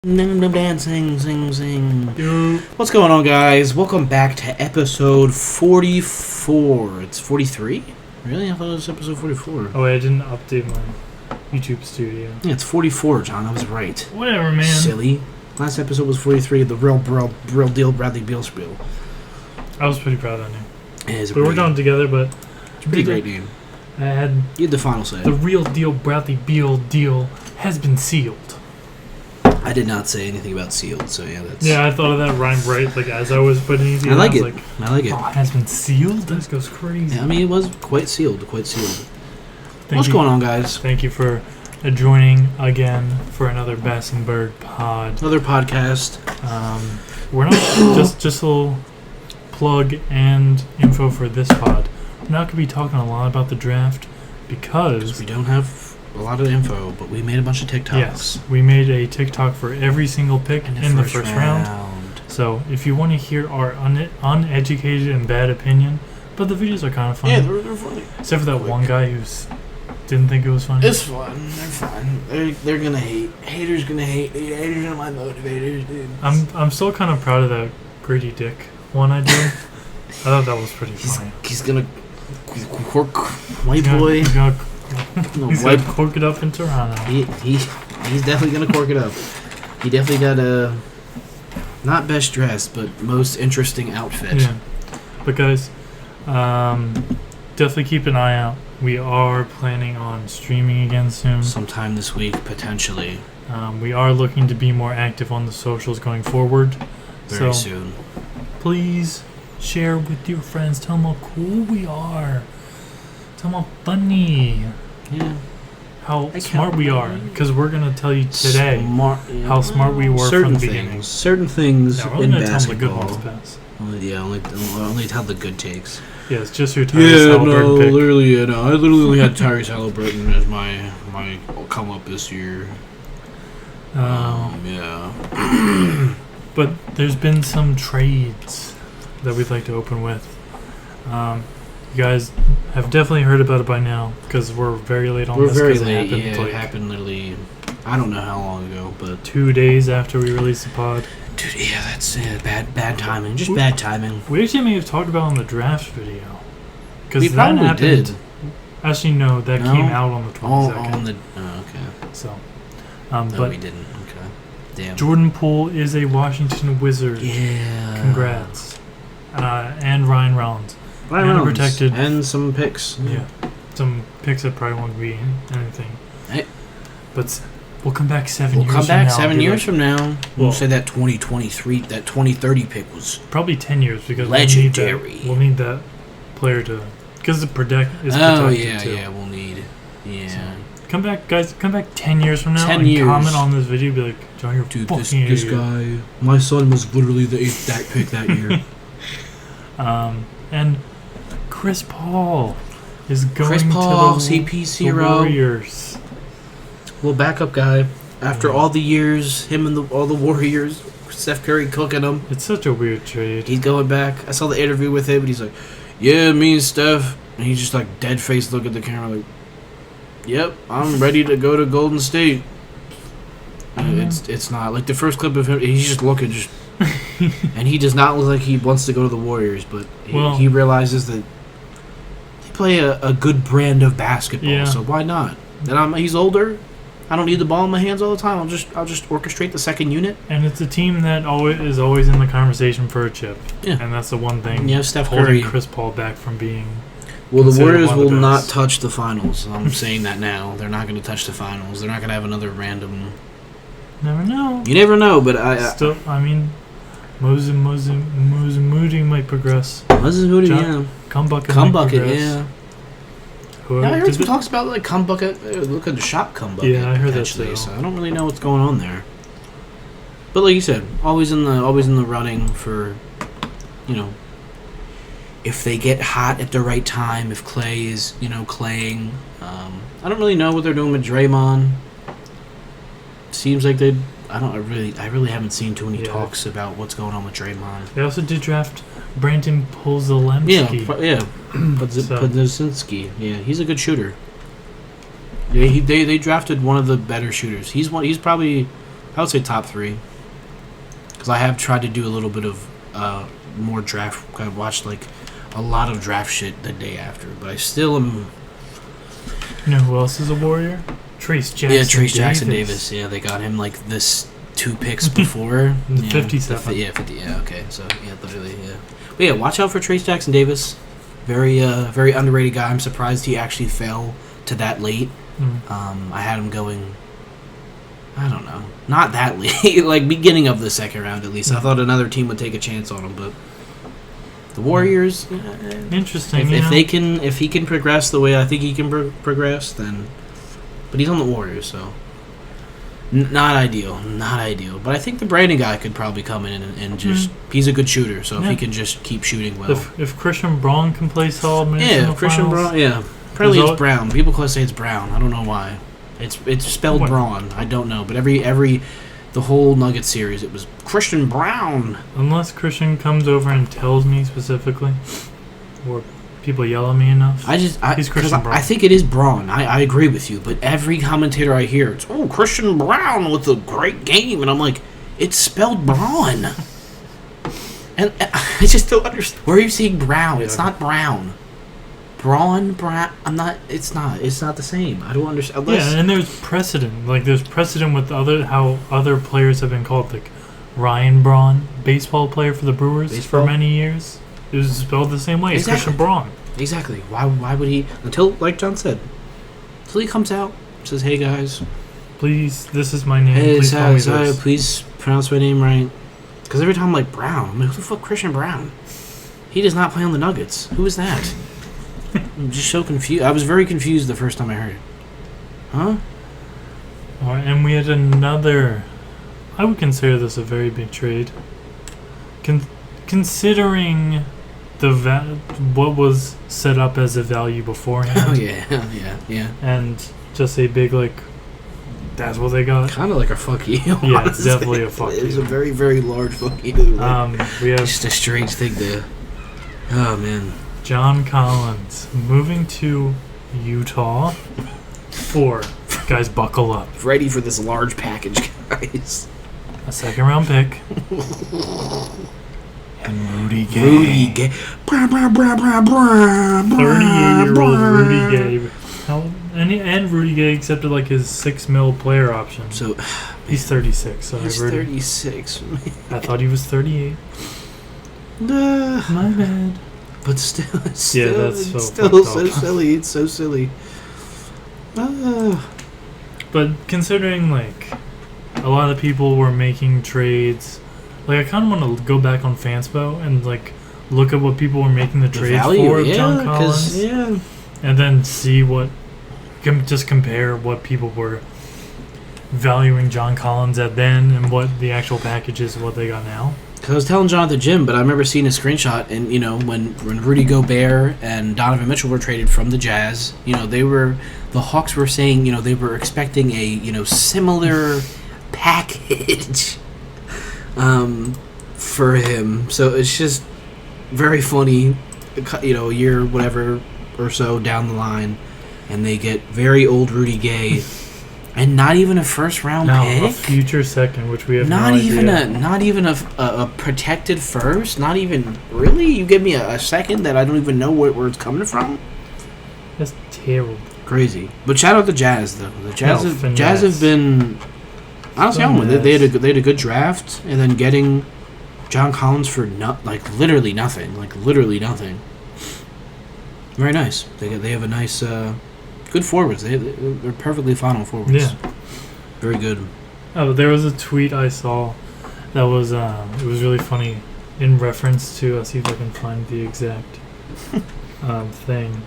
Dancing, sing. What's going on, guys? Welcome back to episode 44. It's 43? Really? I thought it was episode 44. Oh, wait, I didn't update my YouTube studio. Yeah, it's 44, John. I was right. Whatever, man. Silly. Last episode was 43, the real deal Bradley Beal spiel. I was pretty proud of that name. We worked on it together, but it's a pretty great name. I had You had the final say. the real deal Bradley Beal deal has been sealed. I did not say anything about sealed, so yeah, that's... Yeah, I thought of that rhyme right, like as I was putting it. I like it. Oh, it has been sealed? That goes crazy. Yeah, I mean, it was quite sealed. What's Thank you. going on, guys? Thank you for joining again for another Berg pod. Another podcast. We're not just a little plug and info for this pod. We're not going to be talking a lot about the draft because we don't have a lot of info, but we made a bunch of TikToks. Yes, we made a TikTok for every single pick in the first round. So if you want to hear our uneducated and bad opinion, but the videos are kind of funny. Yeah, they're funny. Except for that one guy who didn't think it was funny. It's fun. They're fun. They're gonna hate. Haters gonna hate. Haters are my motivators, dude. I'm still kind of proud of that Grady Dick one I did. I thought that was pretty funny. He's gonna cork white boy. He's gonna cork it up in Toronto. He's definitely gonna cork it up. He definitely got a not best dressed, but most interesting outfit. Yeah. But guys, definitely keep an eye out. We are planning on streaming again soon. Sometime this week, potentially. We are looking to be more active on the socials going forward. Very soon. Please share with your friends. Tell them how cool we are. Tell them how funny. Yeah. How smart we are. Because we're going to tell you today how smart we were from the beginning. Certain things in basketball. Tell the good ones only tell the good takes. Yeah, it's just your Tyrese Halliburton pick. Literally, I literally only had Tyrese Halliburton as my come up this year. Yeah. But there's been some trades that we'd like to open with. You guys have definitely heard about it by now because we're very late on this. We're very late. It happened literally, I don't know how long ago, but 2 days after we released the pod. Dude, yeah, that's bad timing. Just bad timing. We actually may have talked about it on the draft video. We probably did. Actually, no, that came out on the 22nd. Okay. So, but we didn't. Okay. Damn. Jordan Poole is a Washington Wizard. Yeah. Congrats. And Ryan Rollins. Protected. And some picks. Yeah. Some picks that probably won't be anything. Hey. But we'll come back 7 years from now. We'll come back 7 years from now. We'll say that 2023, that 2030 pick was probably 10 years because legendary. We'll need that player to... Because the protect is protected too. Yeah, we'll need... Yeah. So, come back, guys. Come back 10 years from now 10 and years. Comment on this video. Be like, John, you're dude, fucking this guy... My son was literally the 8th pick that year. And Chris Paul is going to the Warriors. Well, backup guy. After all the years, him and all the Warriors, Steph Curry cooking him. It's such a weird trade. He's going back. I saw the interview with him, and he's like, yeah, me and Steph. And he's just like dead face look at the camera like, yep, I'm ready to go to Golden State. And it's not. Like the first clip of him, he's just looking, and he does not look like he wants to go to the Warriors, but he realizes that they play a good brand of basketball, so why not? And he's older. I don't need the ball in my hands all the time. I'll just orchestrate the second unit. And it's a team that is always in the conversation for a chip. Yeah. And that's the one thing Steph holding Curry. Chris Paul back from being... Well, the Warriors will not touch the finals. I'm saying that now. They're not going to touch the finals. They're not going to have another random... Never know. You never know, but Moses Moody might progress. Moses Moody, yeah. Come bucket, yeah. I heard some talks about like come bucket. Look at the shop come bucket. Yeah, I heard that too. So I don't really know what's going on there. But like you said, always in the running for, if they get hot at the right time. If Clay is claying, I don't really know what they're doing with Draymond. Seems like I really haven't seen too many talks about what's going on with Draymond. They also did draft Brandon Pozolemski. Yeah. Podzinski. Yeah, he's a good shooter. Yeah, they drafted one of the better shooters. He's probably I would say top 3. Because I have tried to do a little bit of more draft. I've watched like a lot of draft shit the day after, but I still am. You know who else is a warrior? Trace Jackson. Yeah, Trace Jackson Davis. Yeah, they got him like this 2 picks before. 57. 50. Yeah, okay. So yeah, literally, yeah. But yeah, watch out for Trace Jackson Davis. Very underrated guy. I'm surprised he actually fell to that late. I had him going. I don't know, not that late, like beginning of the second round at least. I thought another team would take a chance on him, but the Warriors. Interesting. If he can progress the way I think he can progress, then. But he's on the Warriors, so not ideal. But I think the Brandon guy could probably come in and just he's a good shooter, so if he can just keep shooting well. If Christian Braun can play solid minutes in the Christian Braun, apparently it's Brown. People close say it's Brown. I don't know why. It's spelled Braun. I don't know, but the whole Nuggets series, it was Christian Braun. Unless Christian comes over and tells me specifically, or people yell at me enough. He's Christian Braun. I think it is Braun. I agree with you, but every commentator I hear, it's Christian Braun with a great game, and I'm like, it's spelled Braun. And I just don't understand. Where are you seeing Brown? It's not Brown. Braun. I'm not. It's not. It's not the same. I don't understand. And there's precedent. Like there's precedent with how other players have been called. Like Ryan Braun, baseball player for the Brewers for many years. It was spelled the same way. Exactly. It's Christian Braun. Exactly. Why would he? Until, like John said, until he comes out, says, "Hey guys, please, this is my name. Hey, please call me this. Please pronounce my name right." Because every time I'm like Brown, I'm like, who the fuck Christian Braun? He does not play on the Nuggets. Who is that? I'm just so confused. I was very confused the first time I heard it. Huh? All right, and we had another. I would consider this a very big trade. Considering what was set up as a value beforehand. Oh yeah. And just a big that's what they got. Kind of like a fuck you. Yeah, it's definitely a fuck you. It's a very, very large fuck you. We have just a strange thing to. Oh man. John Collins moving to Utah. 4 guys, buckle up. Ready for this large package, guys. A 2nd round pick. And Rudy Gay. 38-year-old Rudy Gay. And Rudy Gay accepted his $6 million player option. So he's 36. So he's 36. Man. I thought he was 38. My bad. But still, that's so silly. It's so silly. But considering a lot of people were making trades, I kind of want to go back on Fanspo and look at what people were making the trades for John Collins, and then see just compare what people were valuing John Collins at then and what the actual package is, what they got now. Because I was telling John at the gym, but I remember seeing a screenshot, and when Rudy Gobert and Donovan Mitchell were traded from the Jazz, the Hawks were saying they were expecting a similar package for him. So it's just very funny, a year whatever or so down the line, and they get very old Rudy Gay. And not even a first-round pick? A future second, which we have not no even idea. Not even a protected first? Not even... Really? You give me a second that I don't even know where it's coming from? That's terrible. Crazy. But shout out the Jazz, though. The Jazz have been... Honestly, on with it. They had a good draft, and then getting John Collins for literally nothing. Literally nothing. Very nice. They have a nice... good forwards. They're perfectly fine on forwards. Yeah. Very good. Oh, there was a tweet I saw that was it was really funny in reference to, I'll see if I can find the exact thing.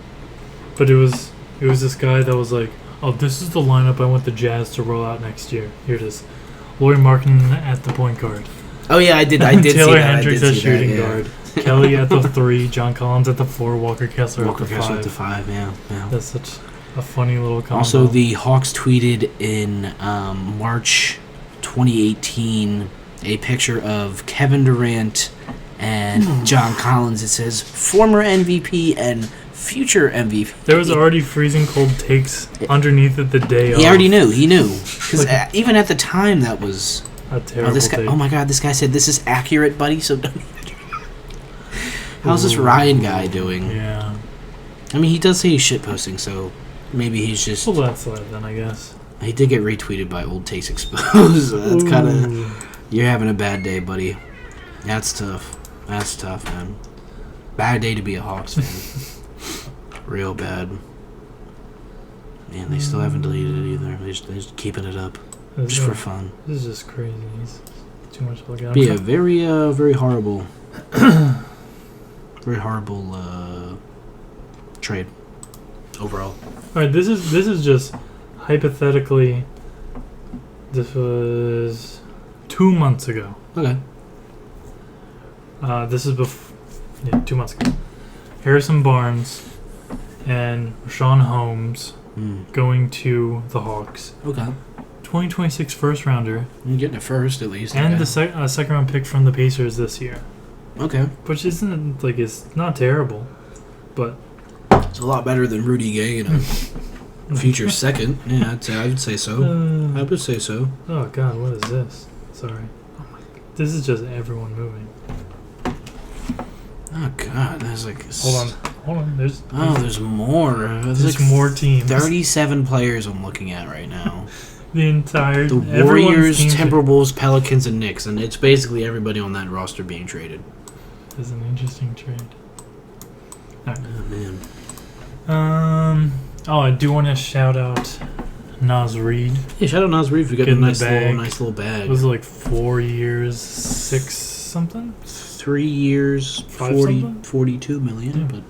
But it was this guy that was like, oh, this is the lineup I want the Jazz to roll out next year. Here it is. Lauri Markkanen at the point guard. Oh yeah, I did Taylor see that. Hendricks at shooting guard. Kelly at the 3, John Collins at the 4, Walker Kessler at the 5. At the 5, yeah. That's such a funny little combo. Also, the Hawks tweeted in March 2018 a picture of Kevin Durant and John Collins. It says, former MVP and future MVP. There was already freezing cold takes underneath it the day. He already knew. He knew because even at the time that was a terrible. This guy. take. Oh my God! This guy said this is accurate, buddy. So how's this Ryan guy doing? Yeah. I mean, he does say he's shitposting, so maybe he's just. Well, that's that then, I guess. He did get retweeted by Old Takes Exposed. So that's kind of. You're having a bad day, buddy. That's tough. That's tough, man. Bad day to be a Hawks fan. Real bad. Man, they still haven't deleted it either. They're just keeping it up. Just for fun. This is just crazy. It's too much to look at. Be a very horrible, trade overall. All right, this is just hypothetically. This was 2 months ago. Okay. This is 2 months ago. Harrison Barnes and Rashawn Holmes going to the Hawks. Okay. 2026 first rounder. You're getting it first, at least. And the second round pick from the Pacers this year. Okay. Which isn't, it's not terrible. But it's a lot better than Rudy Gay in a future second. Yeah, I would say so. I would say so. Oh, God, what is this? Sorry. Oh my God. This is just everyone moving. Oh, God. There's Hold on. There's more. There's more teams. 37 players I'm looking at right now. The Warriors, Timberwolves, Pelicans, and Knicks, and it's basically everybody on that roster being traded. This is an interesting trade. Right. Oh man. I do want to shout out Naz Reid. Yeah, shout out Naz Reid. We got a nice little bag. It was like 4 years, 6 something. 3 years, 42 million. Yeah. But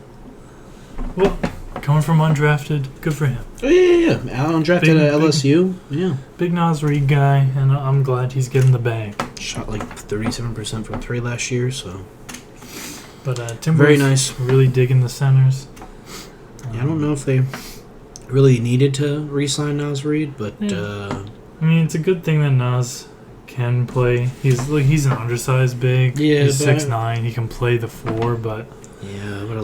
well, coming from undrafted, good for him. Oh, yeah. Undrafted at LSU. Yeah. Big Naz Reid guy, and I'm glad he's getting the bag. Shot like 37% from 3 last year, so. But Timberwolves very nice. Really digging the centers. Yeah, I don't know if they really needed to re-sign Naz Reid, but I mean, it's a good thing that Naz can play. He's an undersized big. Yeah, he's 6'9". He can play the 4, but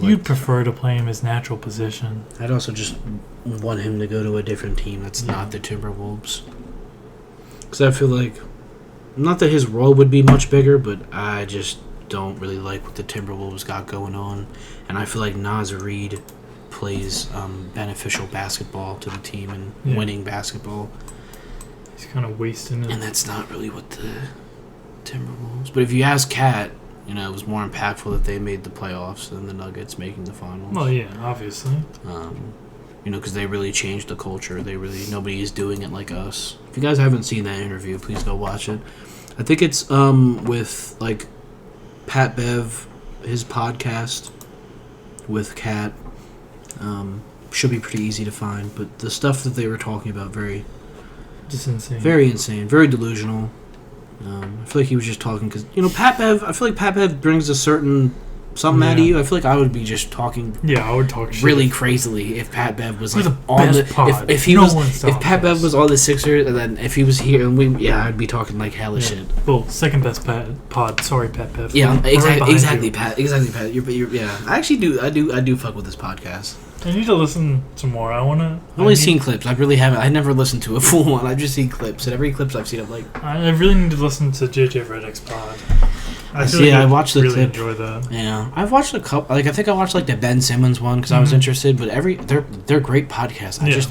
you'd prefer to play him his natural position. I'd also just want him to go to a different team that's not the Timberwolves. Because I feel like, not that his role would be much bigger, but I just don't really like what the Timberwolves got going on. And I feel like Naz Reid plays beneficial basketball to the team and winning basketball. He's kind of wasting it. And that's not really what the Timberwolves... But if you ask Kat, it was more impactful that they made the playoffs than the Nuggets making the finals. Well, yeah, obviously. Because they really changed the culture. Nobody is doing it like us. If you guys haven't seen that interview, please go watch it. I think it's with, Pat Bev, his podcast with Kat. Should be pretty easy to find, but the stuff that they were talking about, just insane. Very insane, very delusional. I feel like he was just talking because Pat Bev. I feel like Pat Bev brings a certain something out of you. I feel like I would be just talking. Yeah, I would talk shit. Really crazily if Pat Bev was on the pod. If Pat Bev was on the Sixers, and then if he was here and I'd be talking hella shit. Well, second best pod. Sorry, Pat Bev. Yeah, exactly, Pat. You're I actually do fuck with this podcast. I need to listen to more. I've only seen clips. I really haven't. I never listened to a full one. I've just seen clips, and every clips I've seen, I'm like, I really need to listen to JJ Redick's pod. I watched the clip. Enjoy that. Yeah, I've watched a couple. I think I watched the Ben Simmons one because I was interested. But they're great podcasts. I just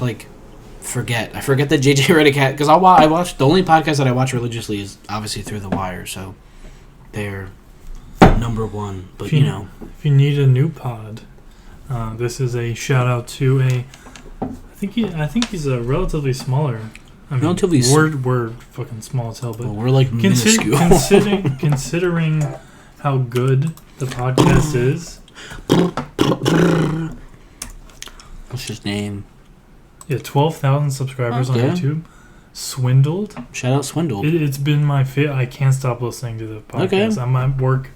forget. I forget that JJ Redick had because I watch the only podcast that I watch religiously is obviously Through the Wire. So they're number one. But if you need a new pod. This is a shout out to I think he's a relatively smaller. We're fucking small as hell, but we're minuscule. Considering how good the podcast is. What's his name? Yeah, 12,000 subscribers on YouTube. Swindled. Shout out Swindled. It's been my I can't stop listening to the podcast. Okay. I'm at work.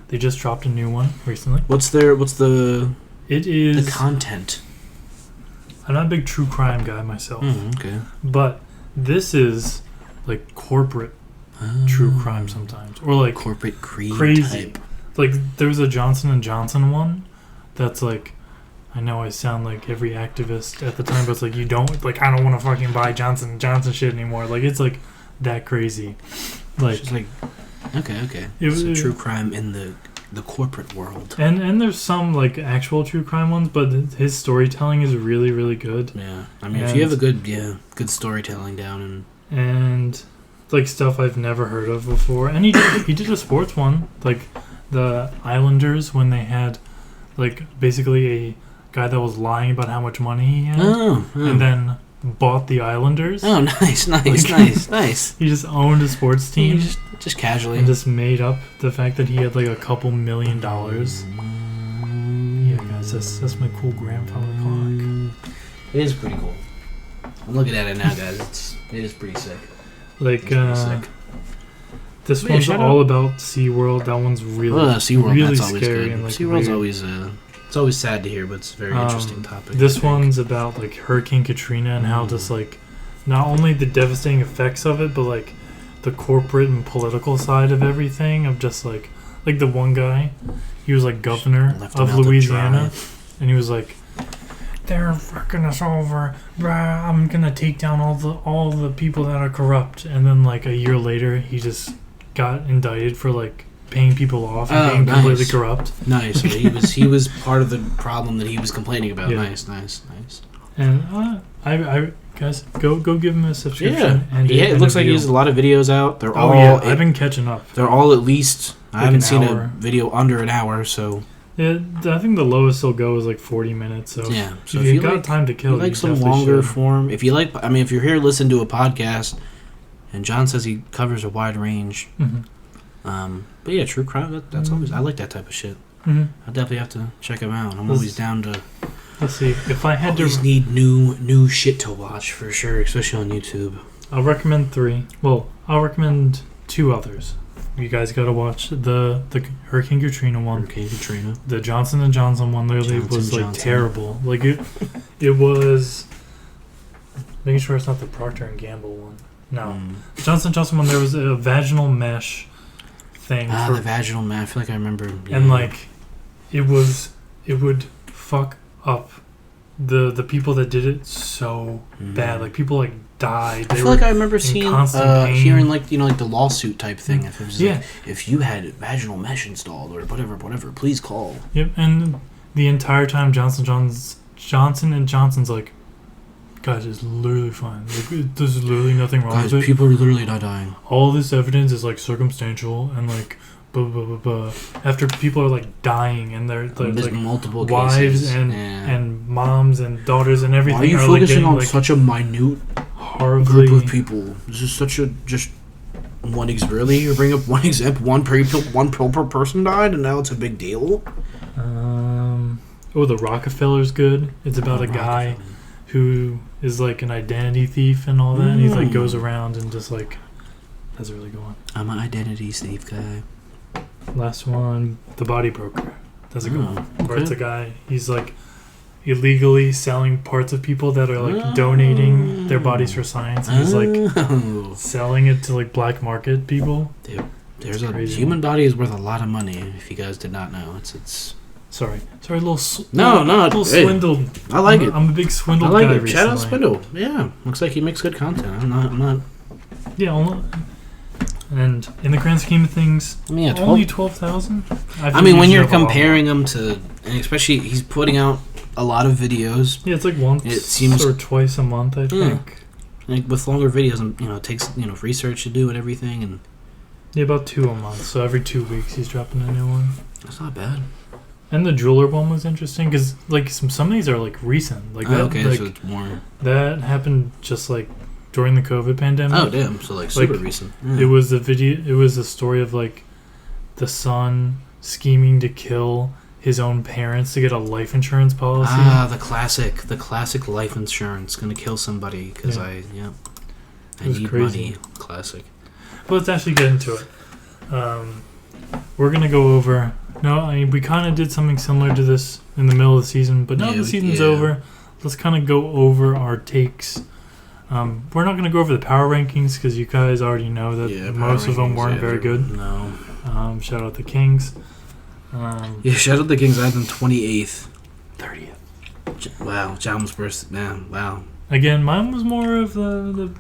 They just dropped a new one recently. What's the content? I'm not a big true crime guy myself. Okay. But this is corporate true crime sometimes. Or corporate creed crazy. type. There was a Johnson & Johnson one, that's like, I know I sound like every activist at the time, but it's like, you don't, like, I don't want to fucking buy Johnson & Johnson shit anymore. Like, it's like that crazy. Like, it's like okay. It's a true crime in the corporate world. And there's some like actual true crime ones, but his storytelling is really, really good. Yeah. I mean, if you have a good storytelling down and like stuff I've never heard of before. And he did a sports one, like the Islanders, when they had like basically a guy that was lying about how much money he had, and then bought the Islanders. Oh, nice. He just owned a sports team, just casually, and just made up the fact that he had like a couple $1 million. Yeah, guys, that's my cool grandfather clock. It is pretty cool. I'm looking at it now, guys. It is pretty sick. Like, this one's all about SeaWorld. That one's really, SeaWorld, really that's always scary. good. And, like, SeaWorld's weird. Always, it's always sad to hear, but it's a very interesting topic. This one's about, like, Hurricane Katrina and how just, like, not only the devastating effects of it, but, like, the corporate and political side of everything. Of just, like the one guy, he was, like, governor of Louisiana, and he was, like, they're fucking us over. I'm gonna take down all the people that are corrupt. And then like a year later, he just got indicted for like paying people off and being completely corrupt. Nice. So he was part of the problem that he was complaining about. Yeah. Nice. And I guys go give him a subscription. Yeah. And it looks like he has a lot of videos out. They're all. Yeah, I've been catching up. They're all at least. Like I haven't seen a video under an hour, so. Yeah, I think the lowest he'll go is like 40 minutes. So yeah, so if you got time to kill, you like some longer form. If you like, I mean, if you're here listening to a podcast, and John says he covers a wide range, but yeah, true crime. That's always. I like that type of shit. I definitely have to check him out. I'm always down to. Let's see if I had always need new shit to watch for sure, especially on YouTube. I'll recommend 3. Well, I'll recommend 2 others. You guys gotta watch the Hurricane Katrina one. The Johnson & Johnson one literally was like terrible. Like it was. Making sure it's not the Procter & Gamble one. No, Johnson & Johnson one. There was a vaginal mesh thing. The vaginal mesh. I feel like I remember. Yeah. And like, it would fuck up the people that did it so bad. Like people like died. I feel like I remember hearing like like the lawsuit type thing. If it was like, if you had vaginal mesh installed or whatever, please call. Yep, and the entire time Johnson & Johnson's like, guys, it's literally fine. Like, there's literally nothing wrong with it. People are literally not dying. All this evidence is like circumstantial and like blah blah blah blah. After people are like dying and they're like multiple wives cases. and moms and daughters and everything. Why are you focusing on such a minute group of people? This is such a just one. Really, you bring up one example. One per person died, and now it's a big deal. The Rockefeller's good. It's about a guy who is like an identity thief and all that. And he like goes around and just like that's a really good one. I'm an identity thief guy. Last one, The Body Broker. That's a good one. Where it's a guy, he's like illegally selling parts of people that are like donating their bodies for science, and he's like selling it to like black market people. Dude, human body is worth a lot of money. If you guys did not know, it's. Sorry, little swindled. I like it. I'm a big swindled guy recently. Shout out Swindle. Yeah, looks like he makes good content. I'm not. Yeah, and in the grand scheme of things, only 12,000. I mean, when you're comparing them to, and especially he's putting out a lot of videos. Yeah, it's like once or twice a month, I think. Like with longer videos, it takes research to do and everything, and about 2 a month. So every 2 weeks he's dropping a new one. That's not bad. And the jeweler one was interesting because like some of these are like recent, like that. Okay, so it's more that happened just like during the COVID pandemic. Oh damn! So like super recent. It was the video. It was the story of like the son scheming to kill his own parents to get a life insurance policy. The classic life insurance. Gonna kill somebody because I need money. Classic. Well, let's actually get into it. We're gonna go over. No, we kind of did something similar to this in the middle of the season, but now the season's over. Let's kind of go over our takes. We're not going to go over the power rankings because you guys already know that most of them weren't very good. No. Shout out the Kings. Yeah, shout out the Kings. I had them 28th. 30th. Wow, John was first. Man, wow. Again, mine was more of the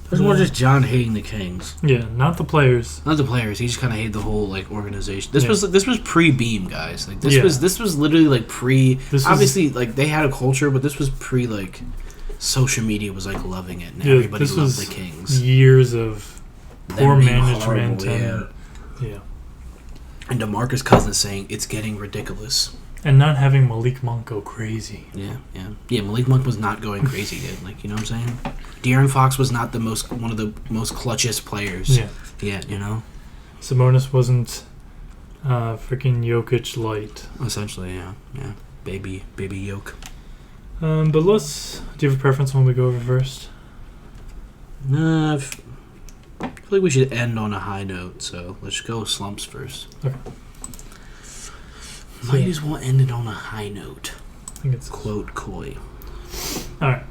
It was more just John hating the Kings. Yeah, not the players. Not the players. He just kind of hated the whole like organization. This was pre-Beam, guys. Like this was literally like pre. Obviously, like they had a culture, but this was pre like social media was like loving it, and everybody loved the Kings. Years of poor management. Horrible, yeah. And DeMarcus Cousins saying it's getting ridiculous. And not having Malik Monk go crazy. Yeah. Malik Monk was not going crazy, dude. Like, you know what I'm saying? De'Aaron Fox was not one of the most clutchest players. Yeah, you know? Sabonis wasn't freaking Jokic light. Essentially, yeah. Baby Yoke. But do you have a preference when we go over first? Nah, I feel like we should end on a high note, so let's go slumps first. Okay. Might as well end it on a high note. I think it's quote Coy. Alright.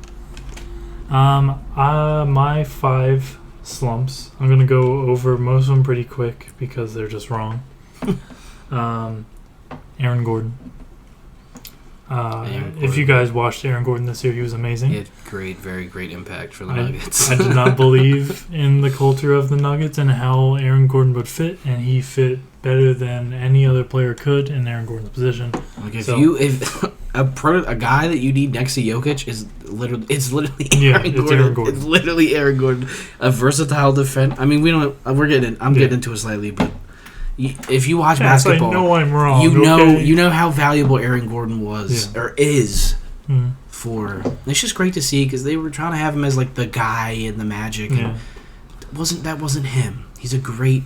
My 5 slumps. I'm gonna go over most of them pretty quick because they're just wrong. Aaron Gordon. If you guys watched Aaron Gordon this year, he was amazing. He had very great impact for the Nuggets. I did not believe in the culture of the Nuggets and how Aaron Gordon would fit, and he fit better than any other player could in Aaron Gordon's position. Like if a guy that you need next to Jokic is literally Aaron Gordon. Aaron Gordon. It's literally Aaron Gordon, a versatile defense. I mean, I'm getting into it slightly, but if you watch basketball, I know I'm wrong. You know how valuable Aaron Gordon was or is for. It's just great to see because they were trying to have him as like the guy in the Magic. And that wasn't him. He's a great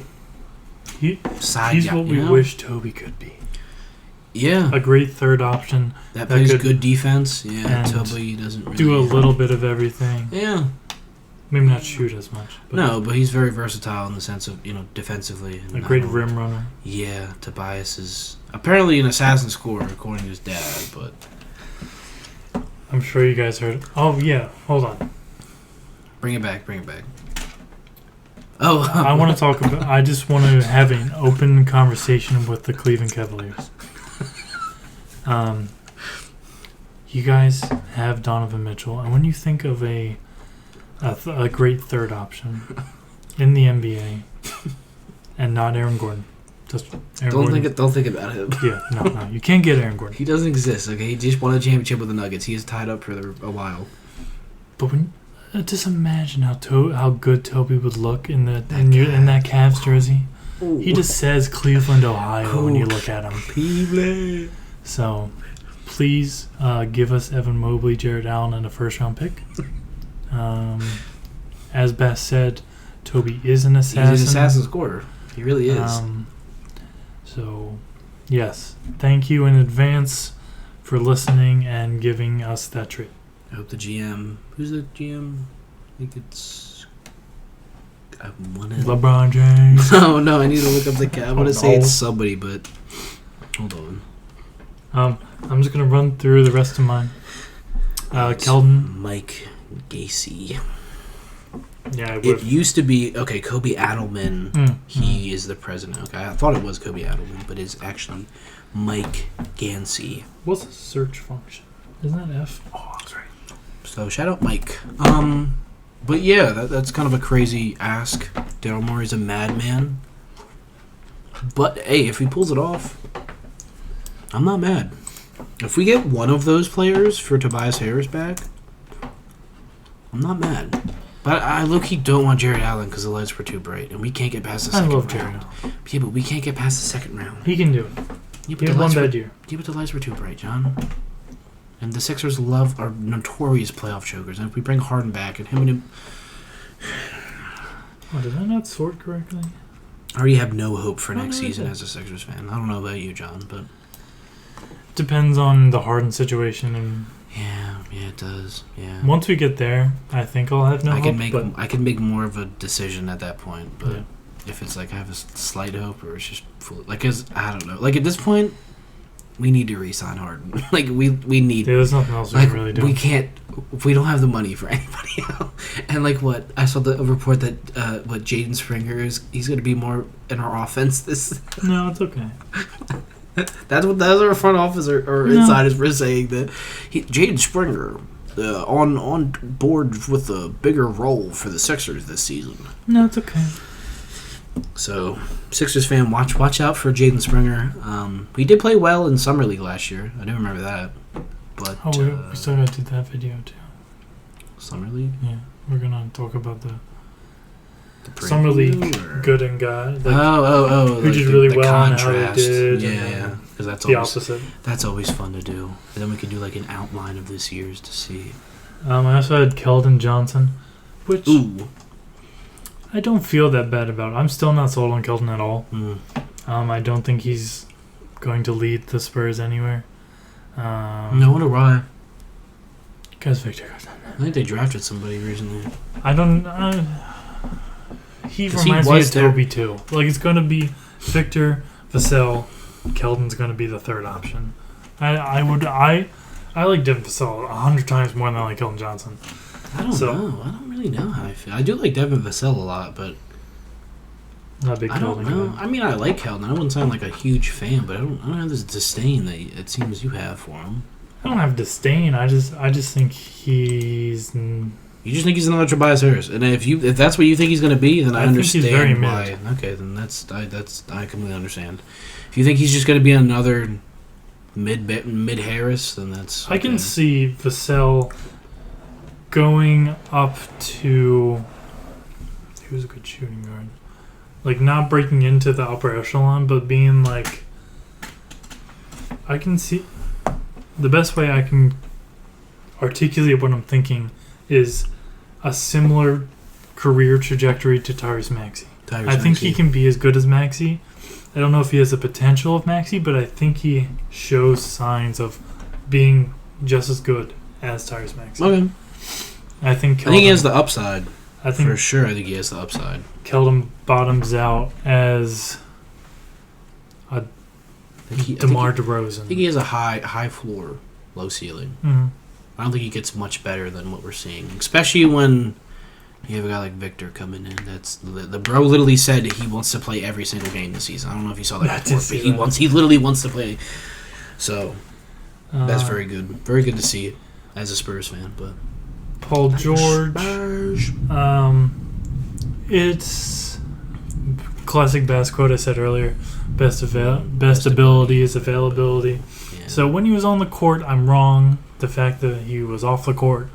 side. He's guy, what we wish Toby could be. Yeah, a great third option that plays good defense. Yeah, Toby doesn't really do a little bit of everything. Yeah. Maybe not shoot as much. But he's very versatile in the sense of, defensively. A great rim runner. Yeah, Tobias is apparently an assassin scorer, according to his dad, but... I'm sure you guys heard... Oh, yeah. Hold on. Bring it back. Oh. I just want to have an open conversation with the Cleveland Cavaliers. You guys have Donovan Mitchell, and when you think of a great third option in the NBA, and not Aaron Gordon. Just Don't think about him. Yeah, no, you can't get Aaron Gordon. He doesn't exist. Okay, he just won a championship with the Nuggets. He is tied up for a while. But just imagine how good Toby would look in that Cavs jersey. Ooh. He just says Cleveland, Ohio when you look at him. Cleveland. So, please give us Evan Mobley, Jared Allen, and a first-round pick. As Beth said, Toby is an assassin. He's an assassin scorer. He really is. So, yes. Thank you in advance for listening and giving us that treat. I hope the GM... Who's the GM? I think it's... LeBron James. No, I need to look up the... I want to say it's somebody, but... Hold on. I'm just going to run through the rest of mine. Keldon. Mike Gacy. Yeah, it used to be Kobe Adelman. He is the president. Okay, I thought it was Kobe Adelman, but it's actually Mike Gansey. What's the search function? Isn't that F? Oh, that's right. So shout out Mike. But yeah, that's kind of a crazy ask. Daryl Morey's a madman. But hey, if he pulls it off, I'm not mad. If we get one of those players for Tobias Harris back, I'm not mad. But I low-key don't want Jared Allen because the lights were too bright, and we can't get past the second round. Jared. Yeah, but we can't get past the second round. He can do it. Yeah, but one bad year. Yeah, but the lights were too bright, John. And the Sixers are notorious playoff chokers. And if we bring Harden back and him... Oh, did I not sort correctly? I already have no hope for next season as a Sixers fan. I don't know about you, John, but... Depends on the Harden situation and... Yeah, it does. Yeah. Once we get there, I think I'll have I can make more of a decision at that point, but if it's like I have a slight hope or it's just full, like, cause I don't know. Like at this point, we need to re-sign Harden. Like we need. Yeah, there's nothing else we can really do. We can't. We don't have the money for anybody else. And like what I saw a report that Jaden Springer he's going to be more in our offense this. No, it's okay. That's what our front office or insiders were saying, that Jaden Springer on board with a bigger role for the Sixers this season. No, it's okay. So, Sixers fan, watch out for Jaden Springer. He did play well in Summer League last year. I do remember that. But we still got to do that video too. Summer League? Yeah, we're gonna talk about the Summer League good and guy. Who did really well and how they did. Yeah. Because that's the always, opposite. That's always fun to do. And then we can do like an outline of this year's to see. I also had Keldon Johnson, which Ooh. I don't feel that bad about. I'm still not sold on Keldon at all. I don't think he's going to lead the Spurs anywhere. I wonder why. Because Victor. I think they drafted somebody recently. I don't. He reminds me of Toby too. Like, it's going to be Victor, Vassell. Keldon's going to be the third option. I like Devin Vassell 100 times more than I like Keldon Johnson. I don't know. I don't really know how I feel. I do like Devin Vassell a lot, but not a big I don't know. I mean, I like Keldon. I wouldn't say I'm like a huge fan, but I don't have this disdain that it seems you have for him. I don't have disdain. I just think he's. You just think he's another Tobias Harris, and if that's what you think he's going to be, then I understand he's very why. mid. Okay, then I completely understand. If you think he's just going to be another mid Harris, then that's. Okay. I can see Vassell going up to. He was a good shooting guard, like not breaking into the upper echelon, but being like. I can see. The best way I can articulate what I'm thinking is a similar career trajectory to Tyrese Maxey. I think he can be as good as Maxey. I don't know if he has the potential of Maxey, but I think he shows signs of being just as good as Tyrese Maxey. Okay. I think he has the upside. For sure, I think he has the upside. Keldon bottoms out as a DeMar DeRozan. I think he has a high floor, low ceiling. Mm-hmm. I don't think he gets much better than what we're seeing, especially when you have a guy like Victor coming in. That's the bro literally said he wants to play every single game this season. I don't know if you saw that report, but he literally wants to play. So that's very good to see as a Spurs fan. But Paul George, it's classic Bass quote I said earlier. Best ability is availability. Yeah. So when he was on the court, I'm wrong. The fact that he was off the court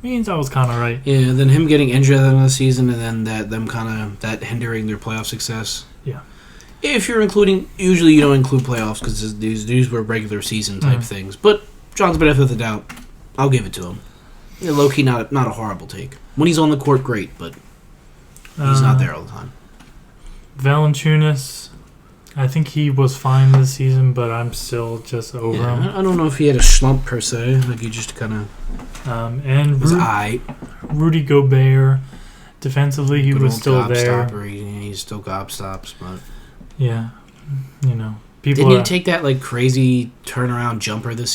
means I was kind of right. Yeah, and then him getting injured at the end of the season, and then that hindering their playoff success. Yeah. If you're including, usually you don't include playoffs because these were regular season type things. But John's benefit of the doubt, I'll give it to him. Yeah, low key, not a horrible take. When he's on the court, great, but he's not there all the time. Valanciunas, I think he was fine this season, but I'm still just over him. I don't know if he had a slump per se. Like, he just kind of... and Rudy Gobert, defensively, he was still there. He's still gobstops, but... Yeah, people... Didn't he take that, like, crazy turnaround jumper this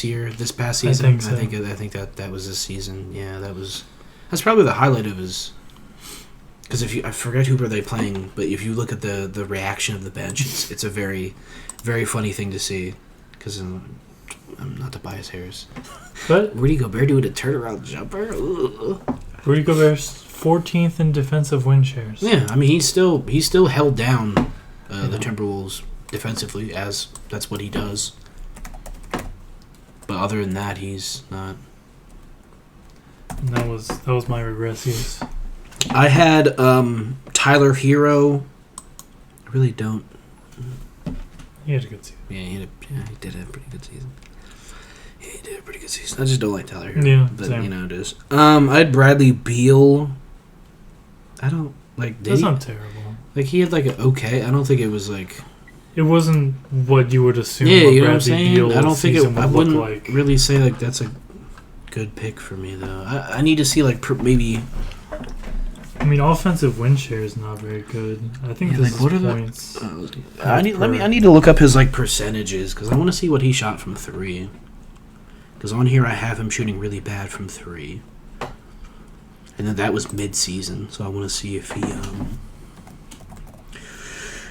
past season? I think so. I think that was this season. Yeah, that's probably the highlight of his... Because I forget who were they playing, but if you look at the reaction of the bench, it's a very, very funny thing to see. Because I'm not Tobias Harris. But Rudy Gobert doing a turnaround jumper. Ugh. Rudy Gobert's 14th in defensive win shares. Yeah, I mean he's still held down the Timberwolves defensively, as that's what he does. But other than that, he's not. And that was my regressives. I had Tyler Hero. I really don't. He had a good season. Yeah, he did have a pretty good season. He did a pretty good season. I just don't like Tyler Hero. Yeah, but same. It is. I had Bradley Beal. I don't like. That's not terrible. Like he had like an okay. I don't think it was like. It wasn't what you would assume. Yeah, you know what I'm saying. Beal I don't think it. I wouldn't like. really say like that's a good pick for me though. I need to see like maybe. I mean, offensive win share is not very good. I think this is points. I need to look up his like percentages because I want to see what he shot from three. Because on here I have him shooting really bad from three, and then that was mid-season. So I want to see if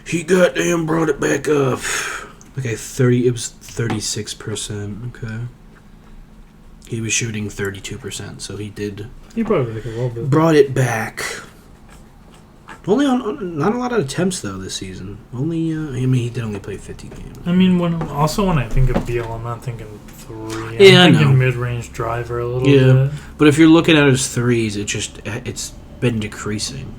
he goddamn brought it back up. Okay, it was 36%. Okay. He was shooting 32%, so he did. He brought it back a little bit. Brought it back. Only on not a lot of attempts though this season. Only he did only play 50 games. I mean, when I think of Beal, I'm not thinking three. Yeah, I'm thinking mid-range driver a little bit. But if you're looking at his threes, it's been decreasing,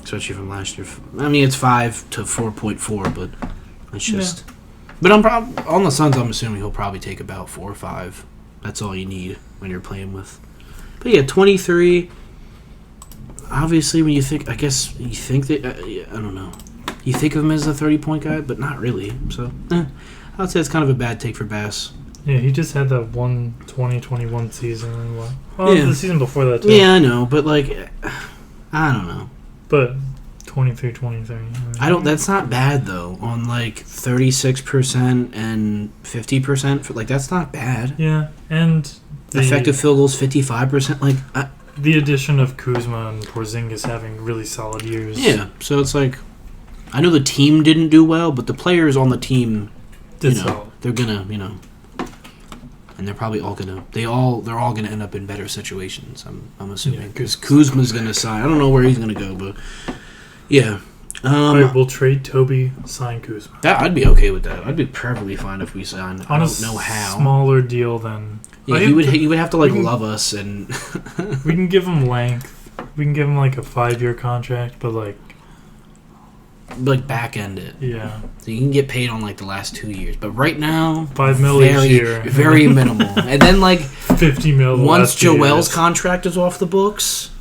especially from last year. I mean, it's 5 to 4.4, but it's just. Yeah. But on the Suns, I'm assuming he'll probably take about 4 or 5. That's all you need when you're playing with. But yeah, 23. Obviously, when you think, I guess you think that, I don't know. You think of him as a 30-point guy, but not really. So, I'd say it's kind of a bad take for Bass. Yeah, he just had that 2021 season. And the season before that, too. Yeah, I know, but, like, I don't know. But 23. That's not bad, though, on, like, 36% and 50%. Like, that's not bad. Yeah, and effective field goals, 55%. Like, the addition of Kuzma and Porzingis having really solid years. Yeah, so it's like, I know the team didn't do well, but the players on the team, they're gonna, and they're probably all gonna, they're all gonna end up in better situations. I'm assuming because Kuzma's gonna sign. I don't know where he's gonna go, but yeah. All right, we'll trade Toby, sign Kuzma. I'd be okay with that. I'd be perfectly fine if we signed. I don't know how. Smaller deal than. Yeah, he would have to love us, and we can give him length. We can give him like a 5-year contract, but like back end it. Yeah. So you can get paid on like the last 2 years, but right now $5 million each year, very minimal. And then like $50 million. Once Joel's contract is off the books,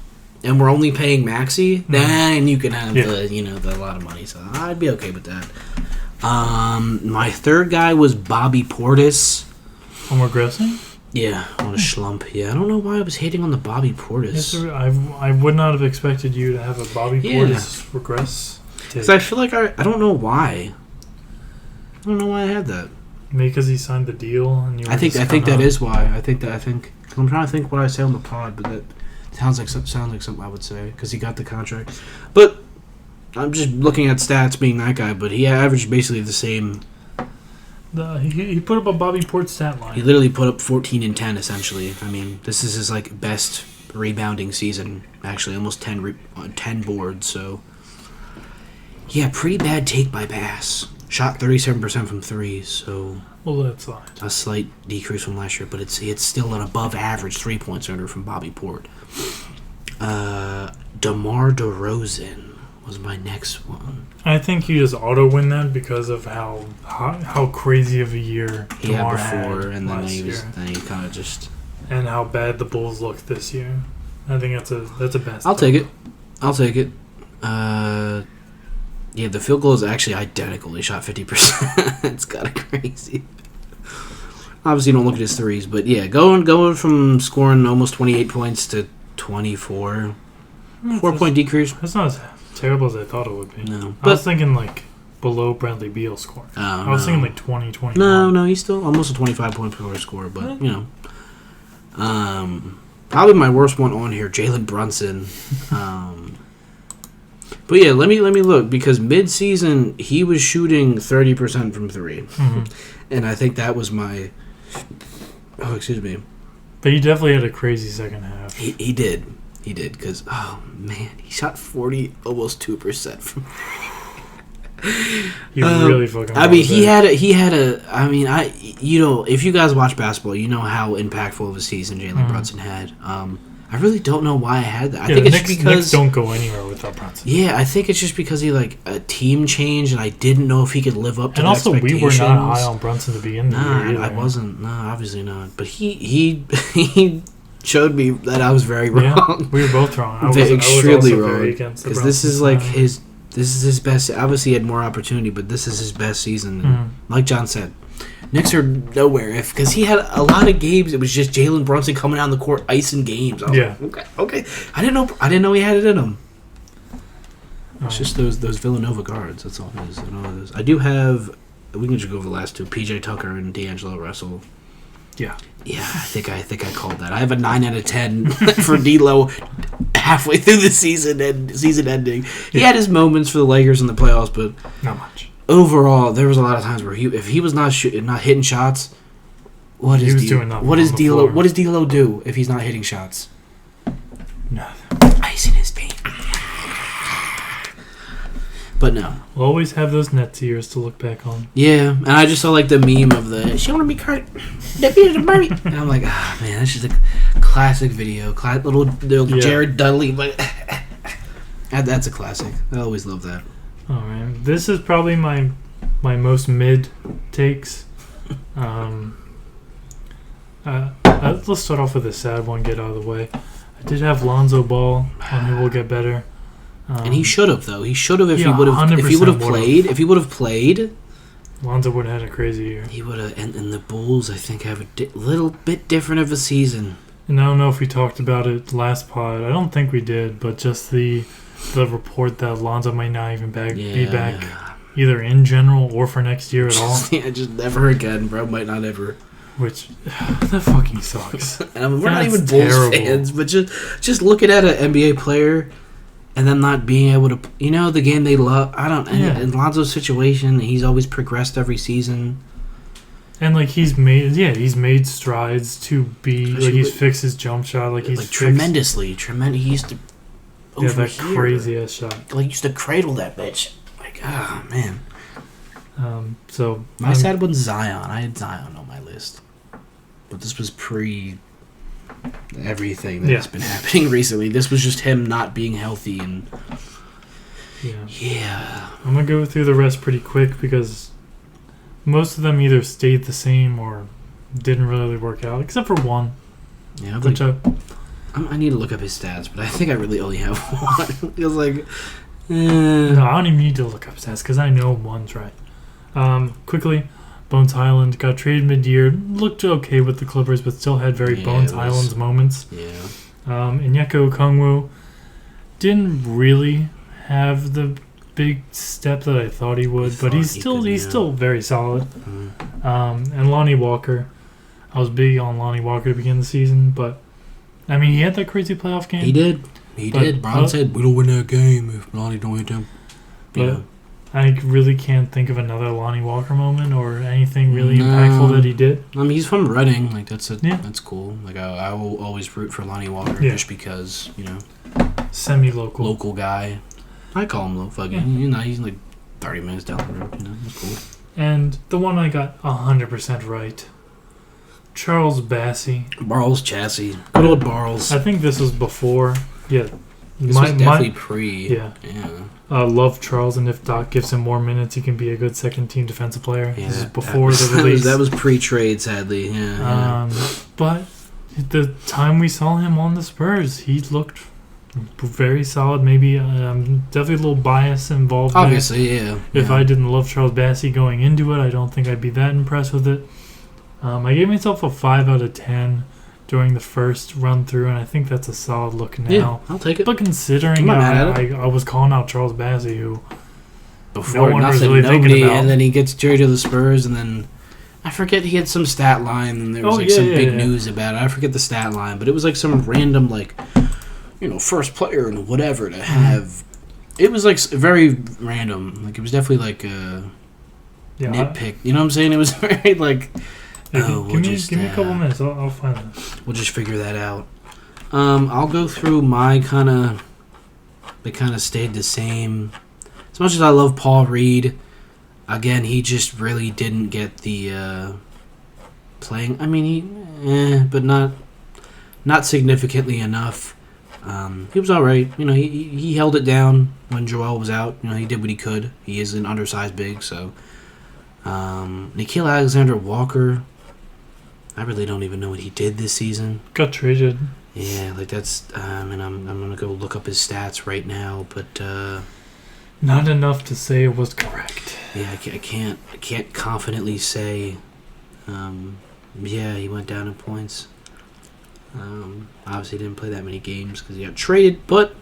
and we're only paying Maxey, then you can have the lot of money. So I'd be okay with that. My third guy was Bobby Portis. I'm regressing? Yeah, on a slump. Yeah, I don't know why I was hating on the Bobby Portis. Yes, sir, I would not have expected you to have a Bobby Portis regress. Because I feel like I don't know why. I don't know why I had that. Maybe because he signed the deal, and you. I think that is why. I think. I'm trying to think what I say on the pod, but that sounds like something I would say because he got the contract. But I'm just looking at stats, being that guy. But he averaged basically the same. He put up a Bobby Portis stat line. He literally put up 14 and 10 essentially. I mean, this is his like best rebounding season. Actually, almost 10 boards. So yeah, pretty bad take by Bass. Shot 37% from threes. So that's fine. A slight decrease from last year, but it's still an above average 3-point earner from Bobby Port. DeMar DeRozan was my next one. I think you just auto win that because of how crazy of a year he DeMar had before, had and then he kind of just and how bad the Bulls looked this year. I think that's a best. I'll take it. Yeah, the field goal is actually identical. He shot 50%. It's kind of crazy. Obviously, you don't look at his threes, but yeah, going from scoring almost 28 points to 24, 4-point decrease. That's not as terrible as I thought it would be. No, I was thinking like below Bradley Beal score. I was thinking like 20, 21. No, he's still almost a 25-point per score, but probably my worst one on here, Jalen Brunson. But yeah, let me look, because mid-season he was shooting 30% from three, and I think that was my. Oh, excuse me. But he definitely had a crazy second half. He did, because he shot 40, almost 2% from. He really fucking. I mean, he had a. I mean, if you guys watch basketball, you know how impactful of a season Jalen Brunson had. I really don't know why I had that. I think it's because Knicks don't go anywhere without Brunson. Yeah, I think it's just because he a team change, and I didn't know if he could live up to the expectations. And also, we were not high on Brunson to begin the year. I wasn't. No, obviously not. But he showed me that I was very wrong. Yeah, we were both wrong. I was extremely also wrong. very against the because this is this is his best. Obviously, he had more opportunity, but this is his best season. Like John said, Knicks are nowhere because he had a lot of games. It was just Jalen Brunson coming down the court, icing games. Okay. I didn't know he had it in him. It's just those Villanova guards. That's all it is. I do have. We can just go over the last two: PJ Tucker and D'Angelo Russell. Yeah. I think I called that. I have a 9 out of 10 for D'Lo halfway through the season and season ending. He had his moments for the Lakers in the playoffs, but not much. overall, there was a lot of times where if he was not hitting shots, what is D'Lo do if he's not hitting shots? Nothing. Ice in his paint. But no. We'll always have those Nets years to look back on. Yeah, and I just saw like the meme of the she want to be Cardi, and I'm like, man, that's just a classic video, little Jared Dudley, but that's a classic. I always love that. All right, this is probably my most mid takes. Let's start off with a sad one. Get out of the way. I did have Lonzo Ball, and he will get better. And he should have, though. He should have if he would have played. If he would have played, Lonzo would have had a crazy year. He would have. And the Bulls, I think, have a little bit different of a season. And I don't know if we talked about it last pod. I don't think we did, but just the report that Lonzo might not even be back either in general or for next year at all. Yeah, just never again, bro. Might not ever. Which that fucking sucks. And we're not even Bulls fans, but just looking at an NBA player. And them not being able to, the game they love. I don't. Yeah. In Lonzo's situation, he's always progressed every season. And like he's made strides to be he's fixed his jump shot, he's tremendously. He used to. Yeah, that crazy ass shot. He used to cradle that bitch. Man. So my sad one's Zion. I had Zion on my list, but this was pre. Everything that's been happening recently. This was just him not being healthy and I'm gonna go through the rest pretty quick because most of them either stayed the same or didn't really work out, except for one. Yeah, I need to look up his stats, but I think I really only have one. It feels like no, I don't even need to look up stats because I know one's right. Quickly. Bones Highland got traded mid-year, looked okay with the Clippers, but still had very Bones Highlands moments. Yeah. Onyeka Okongwu didn't really have the big step that I thought he would, but he's still very solid. Mm-hmm. And Lonnie Walker, I was big on Lonnie Walker to begin the season, but I mean he had that crazy playoff game. He did. Bron said we don't win that game if Lonnie don't hit him. But I really can't think of another Lonnie Walker moment or anything really impactful that he did. I mean, he's from Reading. That's cool. I will always root for Lonnie Walker just because, semi-local. Local guy. I call him local. He's like 30 minutes down the road. That's cool. And the one I got 100% right. Charles Bassey. Barles Chassis. Good old Barles. I think this was before. Yeah. This was definitely pre. Yeah. Love Charles, and if Doc gives him more minutes, he can be a good second-team defensive player. Yeah, this is before the release. That was pre-trade, sadly. Yeah. But the time we saw him on the Spurs, he looked very solid. Maybe definitely a little bias involved. Obviously, yeah. If I didn't love Charles Bassey going into it, I don't think I'd be that impressed with it. I gave myself a 5 out of 10. During the first run through, and I think that's a solid look now. Yeah, I'll take it. But considering I was calling out Charles Bassey, who before no one was really thinking about, and then he gets traded to the Spurs, and then I forget he had some stat line, and there was some big news about it. I forget the stat line, but it was like some random first player and whatever to have. It was very random. It was definitely nitpick. You know what I'm saying? It was very give me a couple minutes. I'll find that. We'll just figure that out. I'll go through my they kind of stayed the same. As much as I love Paul Reed, again, he just really didn't get the playing. I mean, but not significantly enough. He was all right. He held it down when Joel was out. He did what he could. He is an undersized big, so. Nickeil Alexander-Walker, I really don't even know what he did this season. Got traded. Yeah, that's. And I'm gonna go look up his stats right now, but not enough to say it was correct. Yeah, I can't confidently say. He went down in points. Obviously didn't play that many games because he got traded, but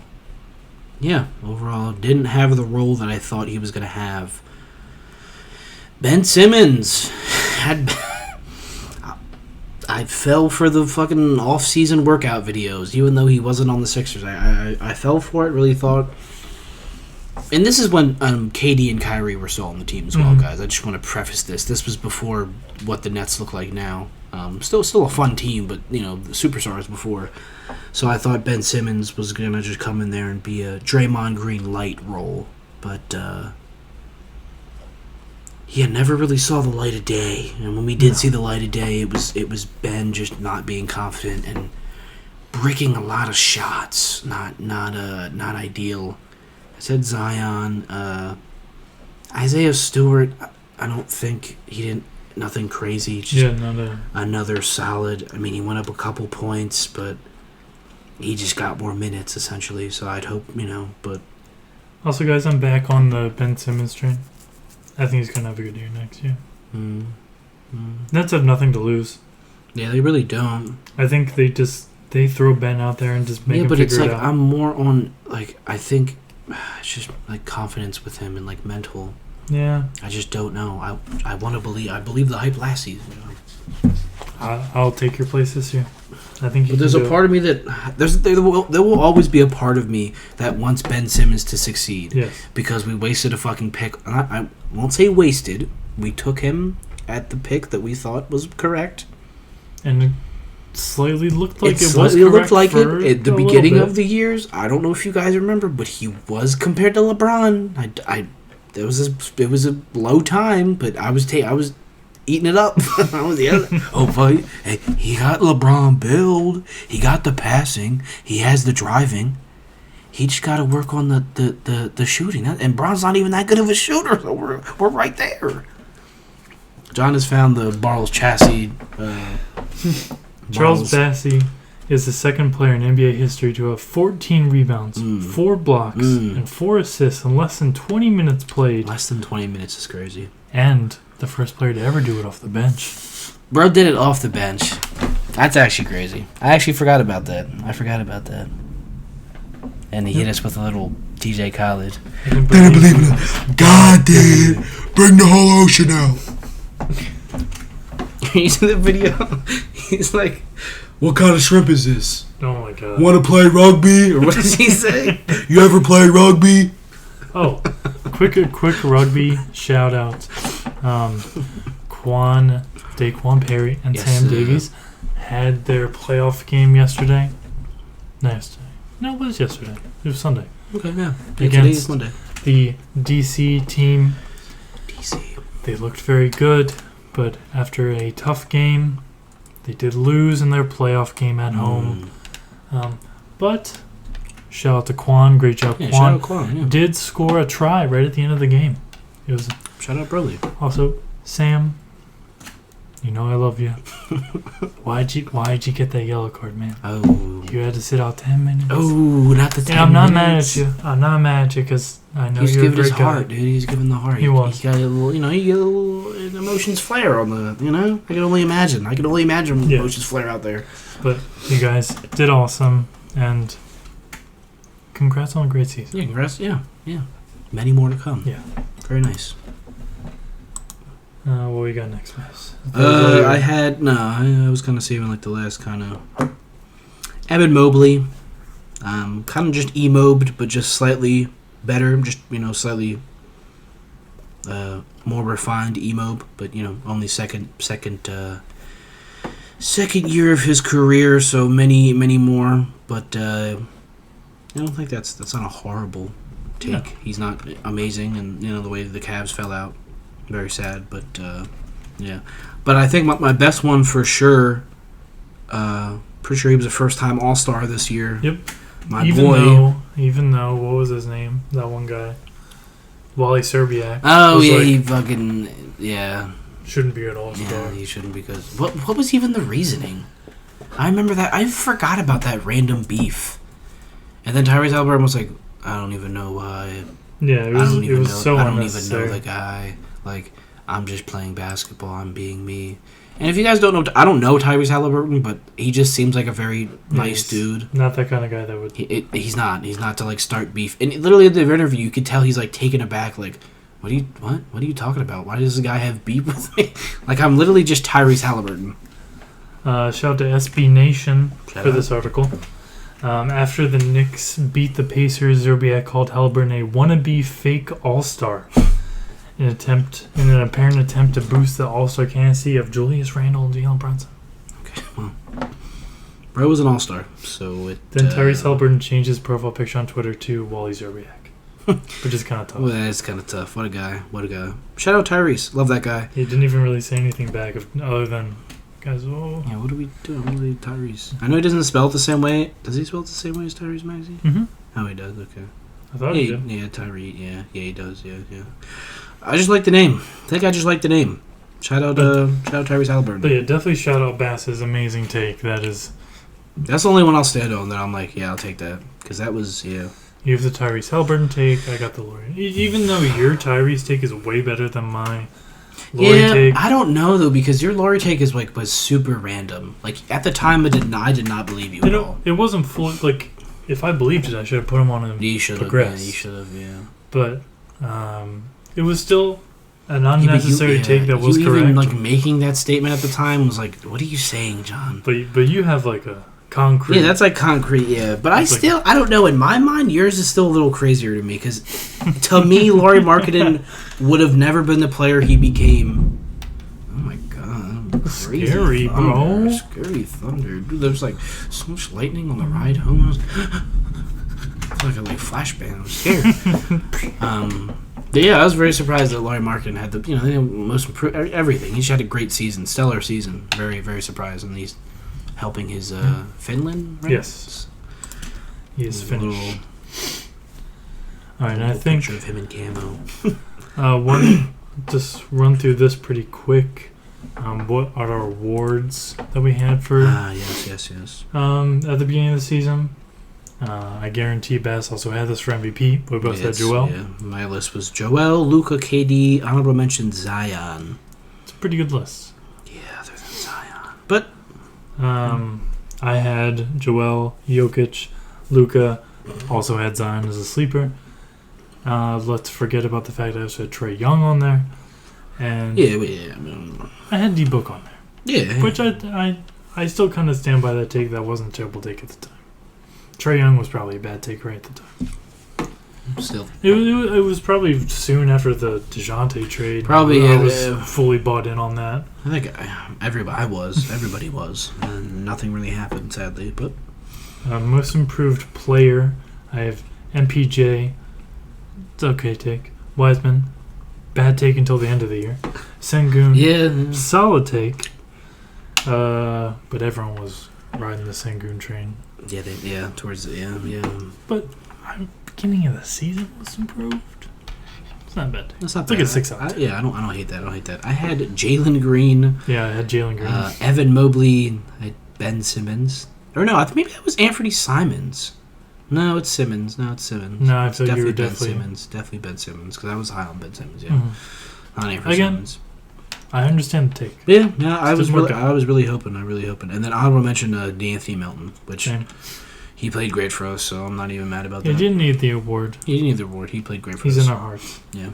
yeah, overall didn't have the role that I thought he was gonna have. Ben Simmons I fell for the fucking off-season workout videos, even though he wasn't on the Sixers. I fell for it. Really thought And this is when KD and Kyrie were still on the team as well, guys. I just want to preface this. This was before what the Nets look like now. Still a fun team, but, the superstars before. So I thought Ben Simmons was going to just come in there and be a Draymond Green light role. But, never really saw the light of day. And when we did see the light of day, it was Ben just not being confident and bricking a lot of shots. Not ideal. I said Zion. Isaiah Stewart, I don't think he didn't. Nothing crazy. Just another solid. I mean, he went up a couple points, but he just got more minutes, essentially. So I'd hope, but... Also, guys, I'm back on the Ben Simmons train. I think he's going to have a good year next year. Nets have nothing to lose. Yeah, they really don't. I think they throw Ben out there and just make him figure it out. Yeah, but it's I'm more on, I think it's just, confidence with him and, mental... Yeah. I just don't know. I want to believe. I believe the hype last season. I'll take your place this year. I think you. But there's a part of me that there will always be a part of me that wants Ben Simmons to succeed. Yes. Because we wasted a fucking pick. I won't say wasted. We took him at the pick that we thought was correct. And it slightly looked like it was correct. It looked like it at the beginning of the years. I don't know if you guys remember, but he was compared to LeBron. It was a low time, but I was eating it up. Boy, hey, he got LeBron build. He got the passing. He has the driving. He just got to work on the shooting. And Bron's not even that good of a shooter, so we're right there. John has found the Barles chassis. Charles Bassey is the second player in NBA history to have 14 rebounds, 4 blocks, and 4 assists in less than 20 minutes played. Less than 20 minutes is crazy. And the first player to ever do it off the bench. Bro did it off the bench. That's actually crazy. I actually forgot about that. And he hit us with a little TJ Khaled. Didn't believe it. God did. Bring the whole ocean out. You see the video? He's like... What kind of shrimp is this? Oh my god. Want to play rugby? Or what does he say? You ever play rugby? Oh, quick rugby shout out. Daquan Perry and Sam Davies had their playoff game yesterday. No, it was yesterday. It was Sunday. Okay, yeah. Against Monday. The DC team. They looked very good, but after a tough game, they did lose in their playoff game at home. But shout out to Quan. Great job, Quan. Shout out Quan, did score a try right at the end of the game. It was shout out Broly. Also, Sam, you know I love you. Why'd you get that yellow card, man? Oh. You had to sit out 10 minutes. Oh, not the 10 minutes. I'm not mad at you. I'm not mad at you because I know he's you're a giving great his guy. heart, dude. He's giving the heart. He was. He got a little, he got a little emotions flare on the, I can only imagine. Emotions flare out there. But you guys did awesome, and congrats on a great season. Yeah, congrats. Yeah. Many more to come. Yeah. Very nice. What we got next, guys? I was kind of saving the last kind of Evan Mobley, kind of just emobed, but just slightly better, just slightly more refined emobe, but only second year of his career, so many more, but I don't think that's not a horrible take. No. He's not amazing, and the way the Cavs fell out. Very sad, but yeah. But I think my best one for sure. Pretty sure he was a first-time All-Star this year. Yep. Even though what was his name? That one guy, Wally Serbiak. Oh yeah, he fucking shouldn't be an All-Star. Yeah, he shouldn't because what was even the reasoning? I remember that. I forgot about that random beef. And then Tyrese Haliburton was like, I don't even know why. Yeah, it was so unnecessary. I don't even know the guy. I'm just playing basketball. I'm being me. And if you guys don't know, I don't know Tyrese Haliburton, but he just seems like a very nice dude. Not that kind of guy that would. He's not. He's not to start beef. And literally at the interview, you could tell he's taken aback. What are you talking about? Why does this guy have beef with me? I'm literally just Tyrese Haliburton. Shout out to SB Nation for this article. After the Knicks beat the Pacers, Zerbiak called Halliburton a wannabe fake all-star in an apparent attempt to boost the all-star candidacy of Julius Randle and Jalen Brunson. Okay, well, bro was an all-star, so it... Then Tyrese Halliburton changed his profile picture on Twitter to Wally Zerbiak, which is kind of tough. Well, that's kind of tough. What a guy. Shout out Tyrese. Love that guy. He didn't even really say anything back other than, guys, Yeah, what are we doing? What are we Tyrese? I know he doesn't spell it the same way. Does he spell it the same way as Tyrese Maxey? Mm-hmm. Oh, he does. Okay. I thought he did. Yeah, Tyrese. Yeah, he does. Yeah. I just like the name. I think I just like the name. Shout out Tyrese Halliburton. But yeah, definitely shout out Bass's amazing take. That's the only one I'll stand on that I'm like, yeah, I'll take that. Because that was, yeah. You have the Tyrese Halliburton take. I got the Laurie. Even though your Tyrese take is way better than my Laurie take. I don't know, though, because your Laurie take was super random. Like, at the time, I did not believe you at all. It wasn't full. Like, if I believed it, I should have put him on a You should have, yeah. But it was still an unnecessary take that was correct. Even, like, making that statement at the time was like, what are you saying, John? But you have, like, a concrete... Yeah, that's, like, concrete, yeah. But I don't know, in my mind, yours is still a little crazier to me, because to me, Lauri Markkanen would have never been the player he became. Oh, my God. Crazy Scary, thunder. bro. Scary thunder. Dude, there was, like, so much lightning on the ride home. I was like a flashbang. I was scared. But yeah, I was very surprised that Lauri Markkanen had the most improved everything. He just had a great season, stellar season. Very, very surprised, and he's helping his Finland. Right? Yes, he is Finnish. All right, and I think picture of him in camo. Just run through this pretty quick. What are our awards that we had for? Yes. At the beginning of the season. I guarantee Bass also had this for MVP. We both had Joel. Yeah, my list was Joel, Luka, KD, honorable mention Zion. It's a pretty good list. Yeah, other than Zion. But I had Joel, Jokic, Luka, also had Zion as a sleeper. Let's forget about the fact that I also had Trae Young on there. And I had D-Book on there. Yeah. Which I still kind of stand by that take. That wasn't a terrible take at the time. Trae Young was probably a bad take right at the time. Still. It was probably soon after the DeJounte trade. Probably, I was fully bought in on that. I think everybody was. And nothing really happened, sadly. But most improved player, I have MPJ. It's okay take. Wiseman, bad take until the end of the year. Sengun, solid take. But everyone was riding the Sengun train. Towards the But beginning of the season was improved. It's not bad. It's not bad. Like a 6 out. I don't hate that. I had Jalen Green. Yeah, I had Jalen Green. Evan Mobley. I had Ben Simmons. Or no, maybe that was Anthony Simons. No, it's Simmons. No, I feel you were definitely Ben Simmons, because I was high on Ben Simmons. Yeah, not Anthony Simons. I understand the take. Yeah. I was really hoping. And then honorable mention D'Anthony Melton, which he played great for us, so I'm not even mad about that. He didn't need the award. He played great for us. He's in our hearts. Yeah.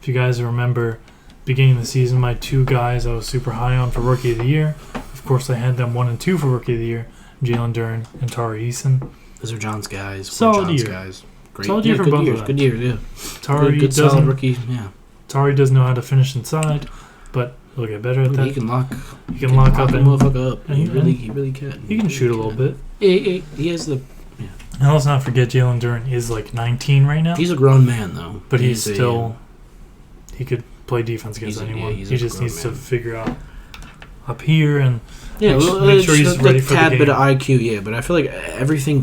If you guys remember, beginning of the season, my 2 guys I was super high on for Rookie of the Year. Of course, I had them 1 and 2 for Rookie of the Year. Jalen Duren and Tari Eason. Those are John's guys. Solid year. Great. Solid year for both of them. Good year, yeah. Tari good solid rookie, yeah. Tari doesn't know how to finish inside, but he'll get better at that. He can lock up the motherfucker up. He really can. He can shoot a little bit. He has the. Yeah. And let's not forget Jalen Duren is like 19 right now. He's a grown man though, but he's still. He could play defense against anyone. He just needs to figure out up here and make sure he's ready for the game. Tad bit of IQ, but I feel like everything.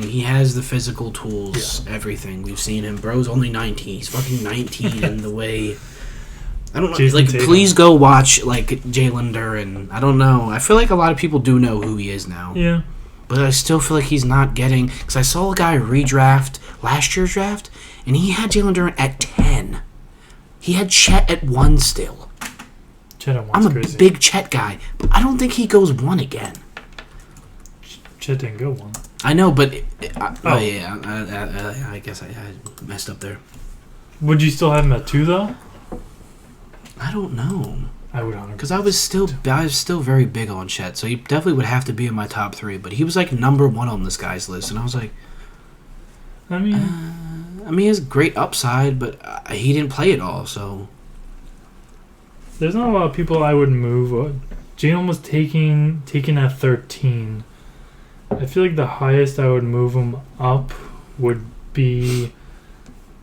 He has the physical tools, everything. We've seen him. Bro's only 19. He's fucking 19 in the way. I don't know. Jason Tatum. Please go watch Jalen Duren. I don't know. I feel like a lot of people do know who he is now. Yeah. But I still feel like he's not getting. Because I saw a guy redraft last year's draft, and he had Jalen Duren at 10. He had Chet at 1 still. I'm a big Chet guy, but I don't think he goes 1 again. Chet didn't go 1. I know, but I guess I messed up there. Would you still have him at 2 though? I don't know. I would 100%. Because I was still very big on Chet, so he definitely would have to be in my top 3. But he was like number 1 on this guy's list, and I was like, I mean, he has great upside, but he didn't play it all, so. there's not a lot of people I would move. Jalen was taken at 13. I feel like the highest I would move him up would be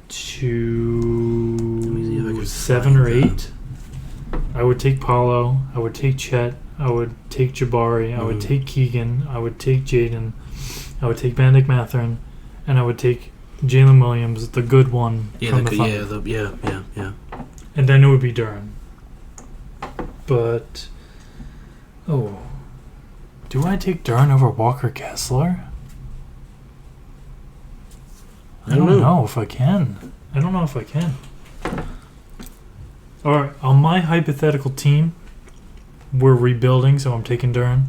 to 7 or 8. I would take Paulo. I would take Chet. I would take Jabari. I would take Keegan. I would take Jaden. I would take Benedict Mathurin. And I would take Jalen Williams, the good one from the Thunder. Yeah. And then it would be Duran. But, do I take Duran over Walker Kessler? I don't know if I can. Alright, on my hypothetical team, we're rebuilding, so I'm taking Duran.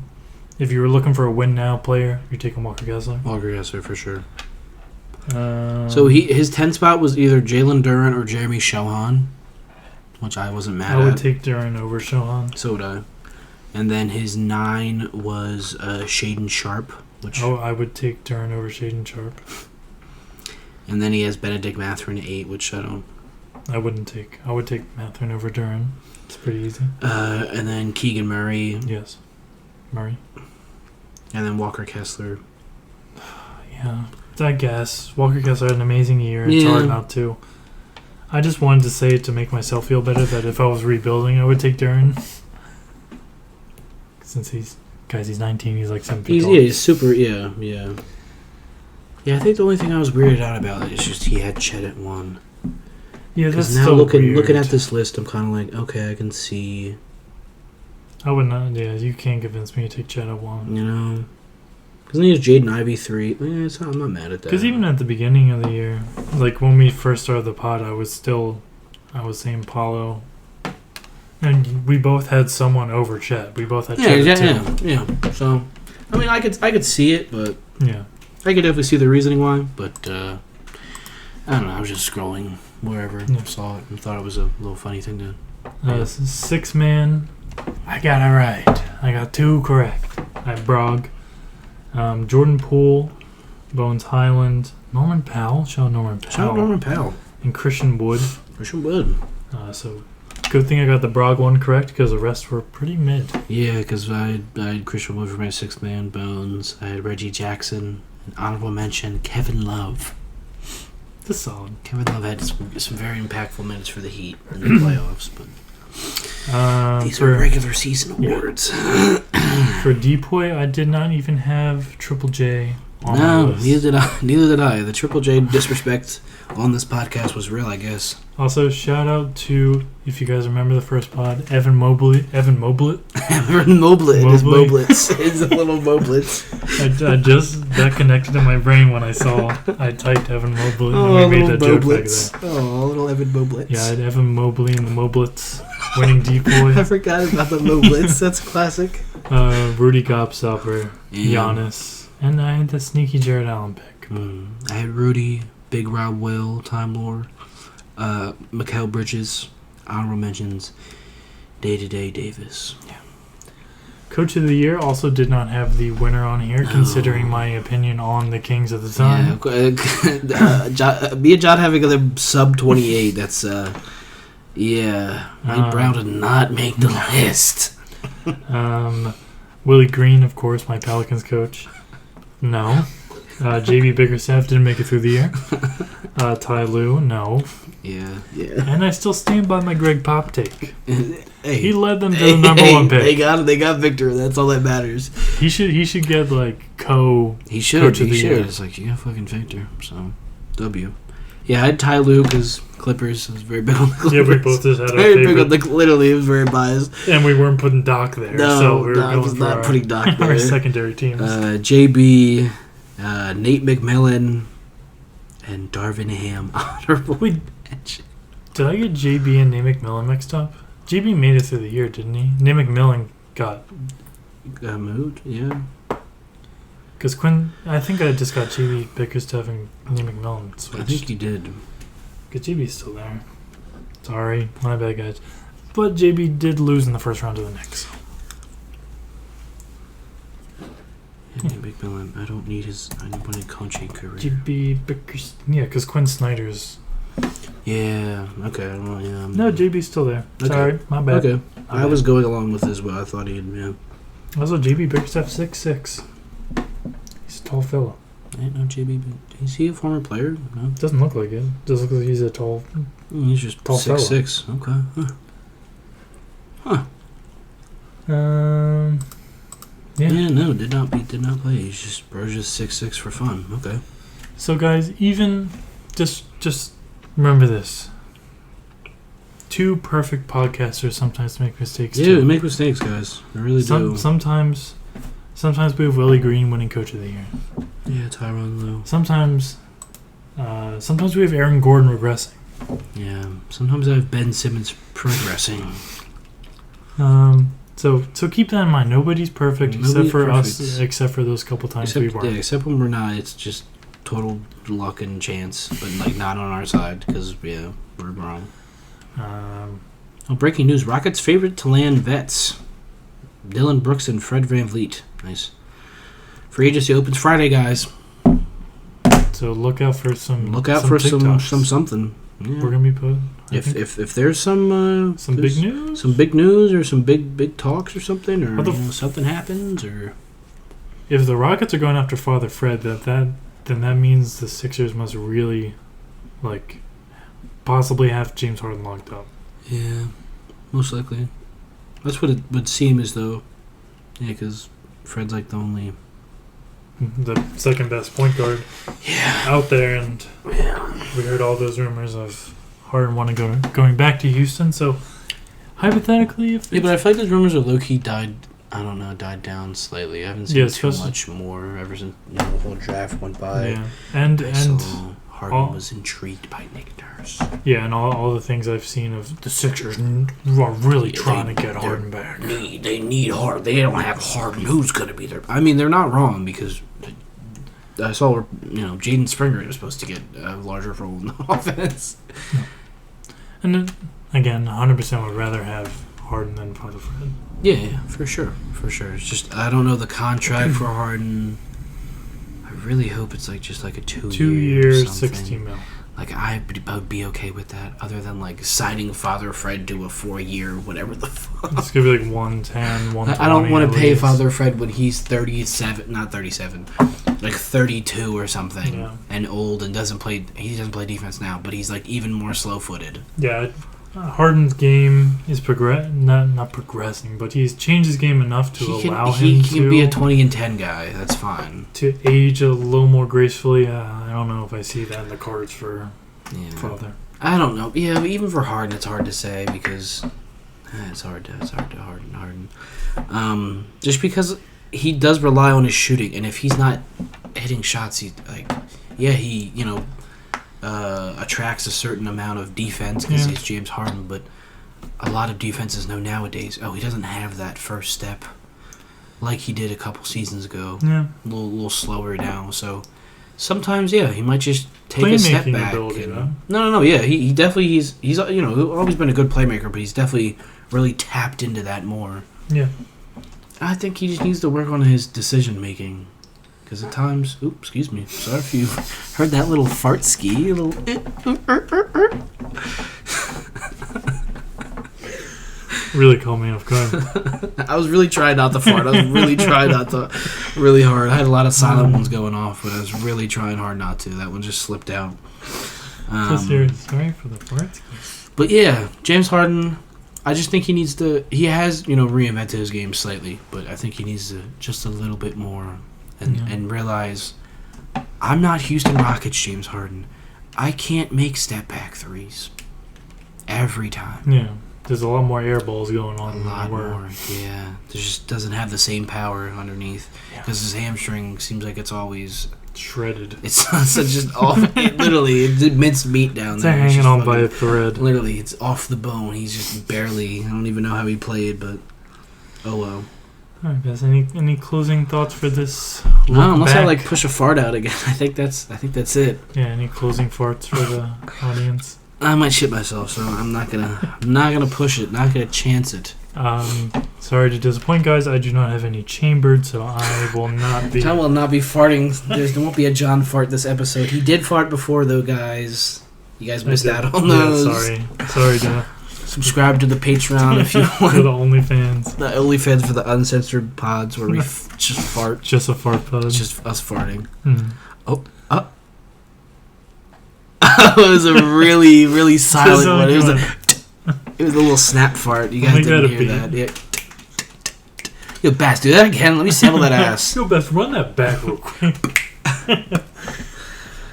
If you were looking for a win now player, you're taking Walker Kessler. Walker Kessler for sure. So his 10 spot was either Jalen Duran or Jeremy Shohan, which I wasn't mad at. I would take Duran over Shohan. So would I. And then his 9 was Shaden Sharp, which. I would take Duran over Shaden Sharp. And then he has Benedict Mathurin at 8, which I don't. I would take Mathurin over Duran. It's pretty easy. And then Keegan Murray. Yes. Murray. And then Walker Kessler. Yeah. I guess. Walker Kessler had an amazing year. It's hard not to. I just wanted to say it to make myself feel better that if I was rebuilding, I would take Duran. Since he's 19, he's like 7 feet tall. He's super, yeah. Yeah, I think the only thing I was weirded out about it is just he had Chet at 1. Yeah, that's now so looking weird. at this list, I'm kind of like, okay, I can see. I would not. Yeah, you can't convince me to take Chet at 1. You know, because then he has Jaden Ivey 3. I'm not mad at that. Because even at the beginning of the year, like when we first started the pod, I was saying Paulo, and we both had someone over Chet. We both had Chet at 2. Yeah. So, I mean, I could see it, but yeah, I could definitely see the reasoning why. But I don't know. I was just scrolling wherever, saw it, and thought it was a little funny thing to. 6-man. I got it right. I got 2 correct. I have Berg, Jordan Poole, Bones Highland, Norman Powell. Shout out Norman Powell. And Christian Wood. So good thing I got the Berg one correct because the rest were pretty mid. Yeah, because I had Christian Wood for my 6th man. Bones. I had Reggie Jackson. An honorable mention, Kevin Love. That's solid. Kevin Love had some very impactful minutes for the Heat in the playoffs, but these are regular season awards. For Depoy, I did not even have Triple J on my list. Neither did I. The Triple J disrespect on this podcast was real, I guess. Also, shout out to, if you guys remember the first pod, Evan Mobley. His Moblets. His little Moblets. That connected in my brain when I typed Evan Mobley and we made that joke back there. Oh, little Evan Moblets. Yeah, I had Evan Mobley and the Moblets winning Depoy. I forgot about the Moblets. That's classic. Rudy Gobstopper, Giannis, and I had the sneaky Jared Allen pick. I had Rudy, Big Rob Will, Time Lord, Mikal Bridges, honorable mentions, Day-to-Day Davis. Yeah. Coach of the Year also did not have the winner on here, considering my opinion on the Kings at the time. Yeah, me and John having a sub 28. That's Mike Brown did not make the list. Willie Green, of course, my Pelicans coach. No. JB Bickerstaff didn't make it through the year. Ty Lue, no. Yeah. And I still stand by my Greg Pop take. He led them to the number 1 pick. They got Victor. That's all that matters. He should get like He should. It's like, you got fucking Victor. So W. Yeah, I had Ty Lue because Clippers. I was very big on the Clippers. Yeah, we both just had very big on literally, it was very biased. And we weren't putting Doc there. No, so we were I was not putting Doc there. Our secondary teams. JB, Nate McMillan, and Darvin Ham. Honorable mention. Did I get JB and Nate McMillan mixed up? JB made it through the year, didn't he? Nate McMillan got moved, yeah. Because I think I just got JB Bickerstaff and Nate McMillan switched. I think you did. Because JB's still there. Sorry, my bad, guys. But JB did lose in the first round to the Knicks. Yeah, Big Bill, I don't need his. I want a coaching career. JB Bickers. Yeah, because Quinn Snyder's. Yeah. Okay. Well, yeah. No, JB's still there. Okay. Sorry, my bad. Okay. I was going along with this, but I thought he'd. Yeah. Also, JB Bickerstaff 6'6". He's a tall fella. I didn't know JB. Is he a former player? No. Doesn't look like it. Does look like he's a tall. He's just Tall 6'6". Okay. Huh. Yeah. Yeah. No, did not play. He's just bro's just 6'6" for fun. Okay. So guys, even just remember this. Two perfect podcasters sometimes make mistakes Yeah, too. we make mistakes, guys. I really do. Sometimes we have Willie Green winning Coach of the Year. Yeah, Tyronn Lue. Sometimes we have Aaron Gordon regressing. Yeah. Sometimes I have Ben Simmons progressing. So keep that in mind. Nobody's perfect except for us, perfect. except for those couple times we were. Yeah, except when we're not. It's just total luck and chance, but like not on our side because we're wrong. Breaking news: Rockets' favorite to land vets, Dylan Brooks and Fred VanVleet. Nice. Free agency opens Friday, guys. So look out for some. Look out for some TikToks. something. Yeah. We're gonna be put. If there's some big news, some big news or some big talks or something, or something happens, or if the Rockets are going after Father Fred, then that means the Sixers must really, possibly have James Harden locked up. Yeah, most likely. That's what it would seem as though. Yeah, because Fred's like the second best point guard out there, and we heard all those rumors of Harden going back to Houston. So hypothetically, but I feel like those rumors of low-key died down slightly. I haven't seen too much more ever since the whole draft went by. Yeah, and Harden was intrigued by Nick Nurse. Yeah, and all the things I've seen of the Sixers are really trying to get Harden back. They need Harden. They don't have Harden. Who's going to be there? I mean, they're not wrong because I saw Jaden Springer is supposed to get a larger role in the offense. And then, again, 100% would rather have Harden than Father Fred. Yeah, for sure. It's just I don't know the contract for Harden. I really hope it's just a 2 years, $60 million. I would be okay with that, other than signing Father Fred to a 4-year, whatever the fuck. It's gonna be 110, 120. I don't want to pay Father Fred when he's 37, not 37, 32 or something, and old and doesn't play. He doesn't play defense now, but he's even more slow-footed. Yeah, Harden's game is not progressing, but he's changed his game enough to allow him to... He can be a 20-10 guy. That's fine. To age a little more gracefully, I don't know if I see that in the cards for Father. I don't know. Yeah, but even for Harden, it's hard to say because it's hard to Harden. Just because he does rely on his shooting, and if he's not hitting shots, he attracts a certain amount of defense because he's James Harden, but a lot of defenses know nowadays, he doesn't have that first step like he did a couple seasons ago. Yeah. A little slower now. So sometimes, he might just take a step back. No. Yeah, he definitely he's always been a good playmaker, but he's definitely really tapped into that more. Yeah. I think he just needs to work on his decision making. Because at times, excuse me. Sorry if you heard that little fart ski. Really caught me off guard. I was really trying not to fart. I was really trying not to, really hard. I had a lot of silent ones going off, but I was really trying hard not to. That one just slipped out. Sorry for the fart ski. But yeah, James Harden, I just think he needs to. He has, reinvented his game slightly, but I think he needs to just a little bit more. And realize, I'm not Houston Rockets James Harden. I can't make step-back threes every time. Yeah, there's a lot more air balls going on. A lot more, yeah. There just doesn't have the same power underneath. Because his hamstring seems like it's always... shredded. It's just off... it's minced meat down there. It's hanging on by a thread. Literally, it's off the bone. He's just barely... I don't even know how he played, but... Oh, well. All right, guys. Any closing thoughts for this? No, unless I push a fart out again. I think that's it. Yeah. Any closing farts for the audience? I might shit myself, so I'm not gonna push it. Not gonna chance it. Sorry to disappoint, guys. I do not have any chambered, so I will not be. John will not be farting. There won't be a John fart this episode. He did fart before, though, guys. You guys missed out on those. Sorry, John. Subscribe to the Patreon if you want. To the OnlyFans. The OnlyFans for the uncensored pods where we just fart. Just a fart pod. It's just us farting. Mm. It was a really, really silent one. It was a little snap fart. You guys didn't hear that. Yeah. Yo, Bass, do that again. Let me sample that ass. Yo, Bass, run that back real quick.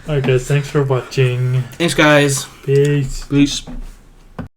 Alright, guys. Thanks for watching. Thanks, guys. Peace. Peace.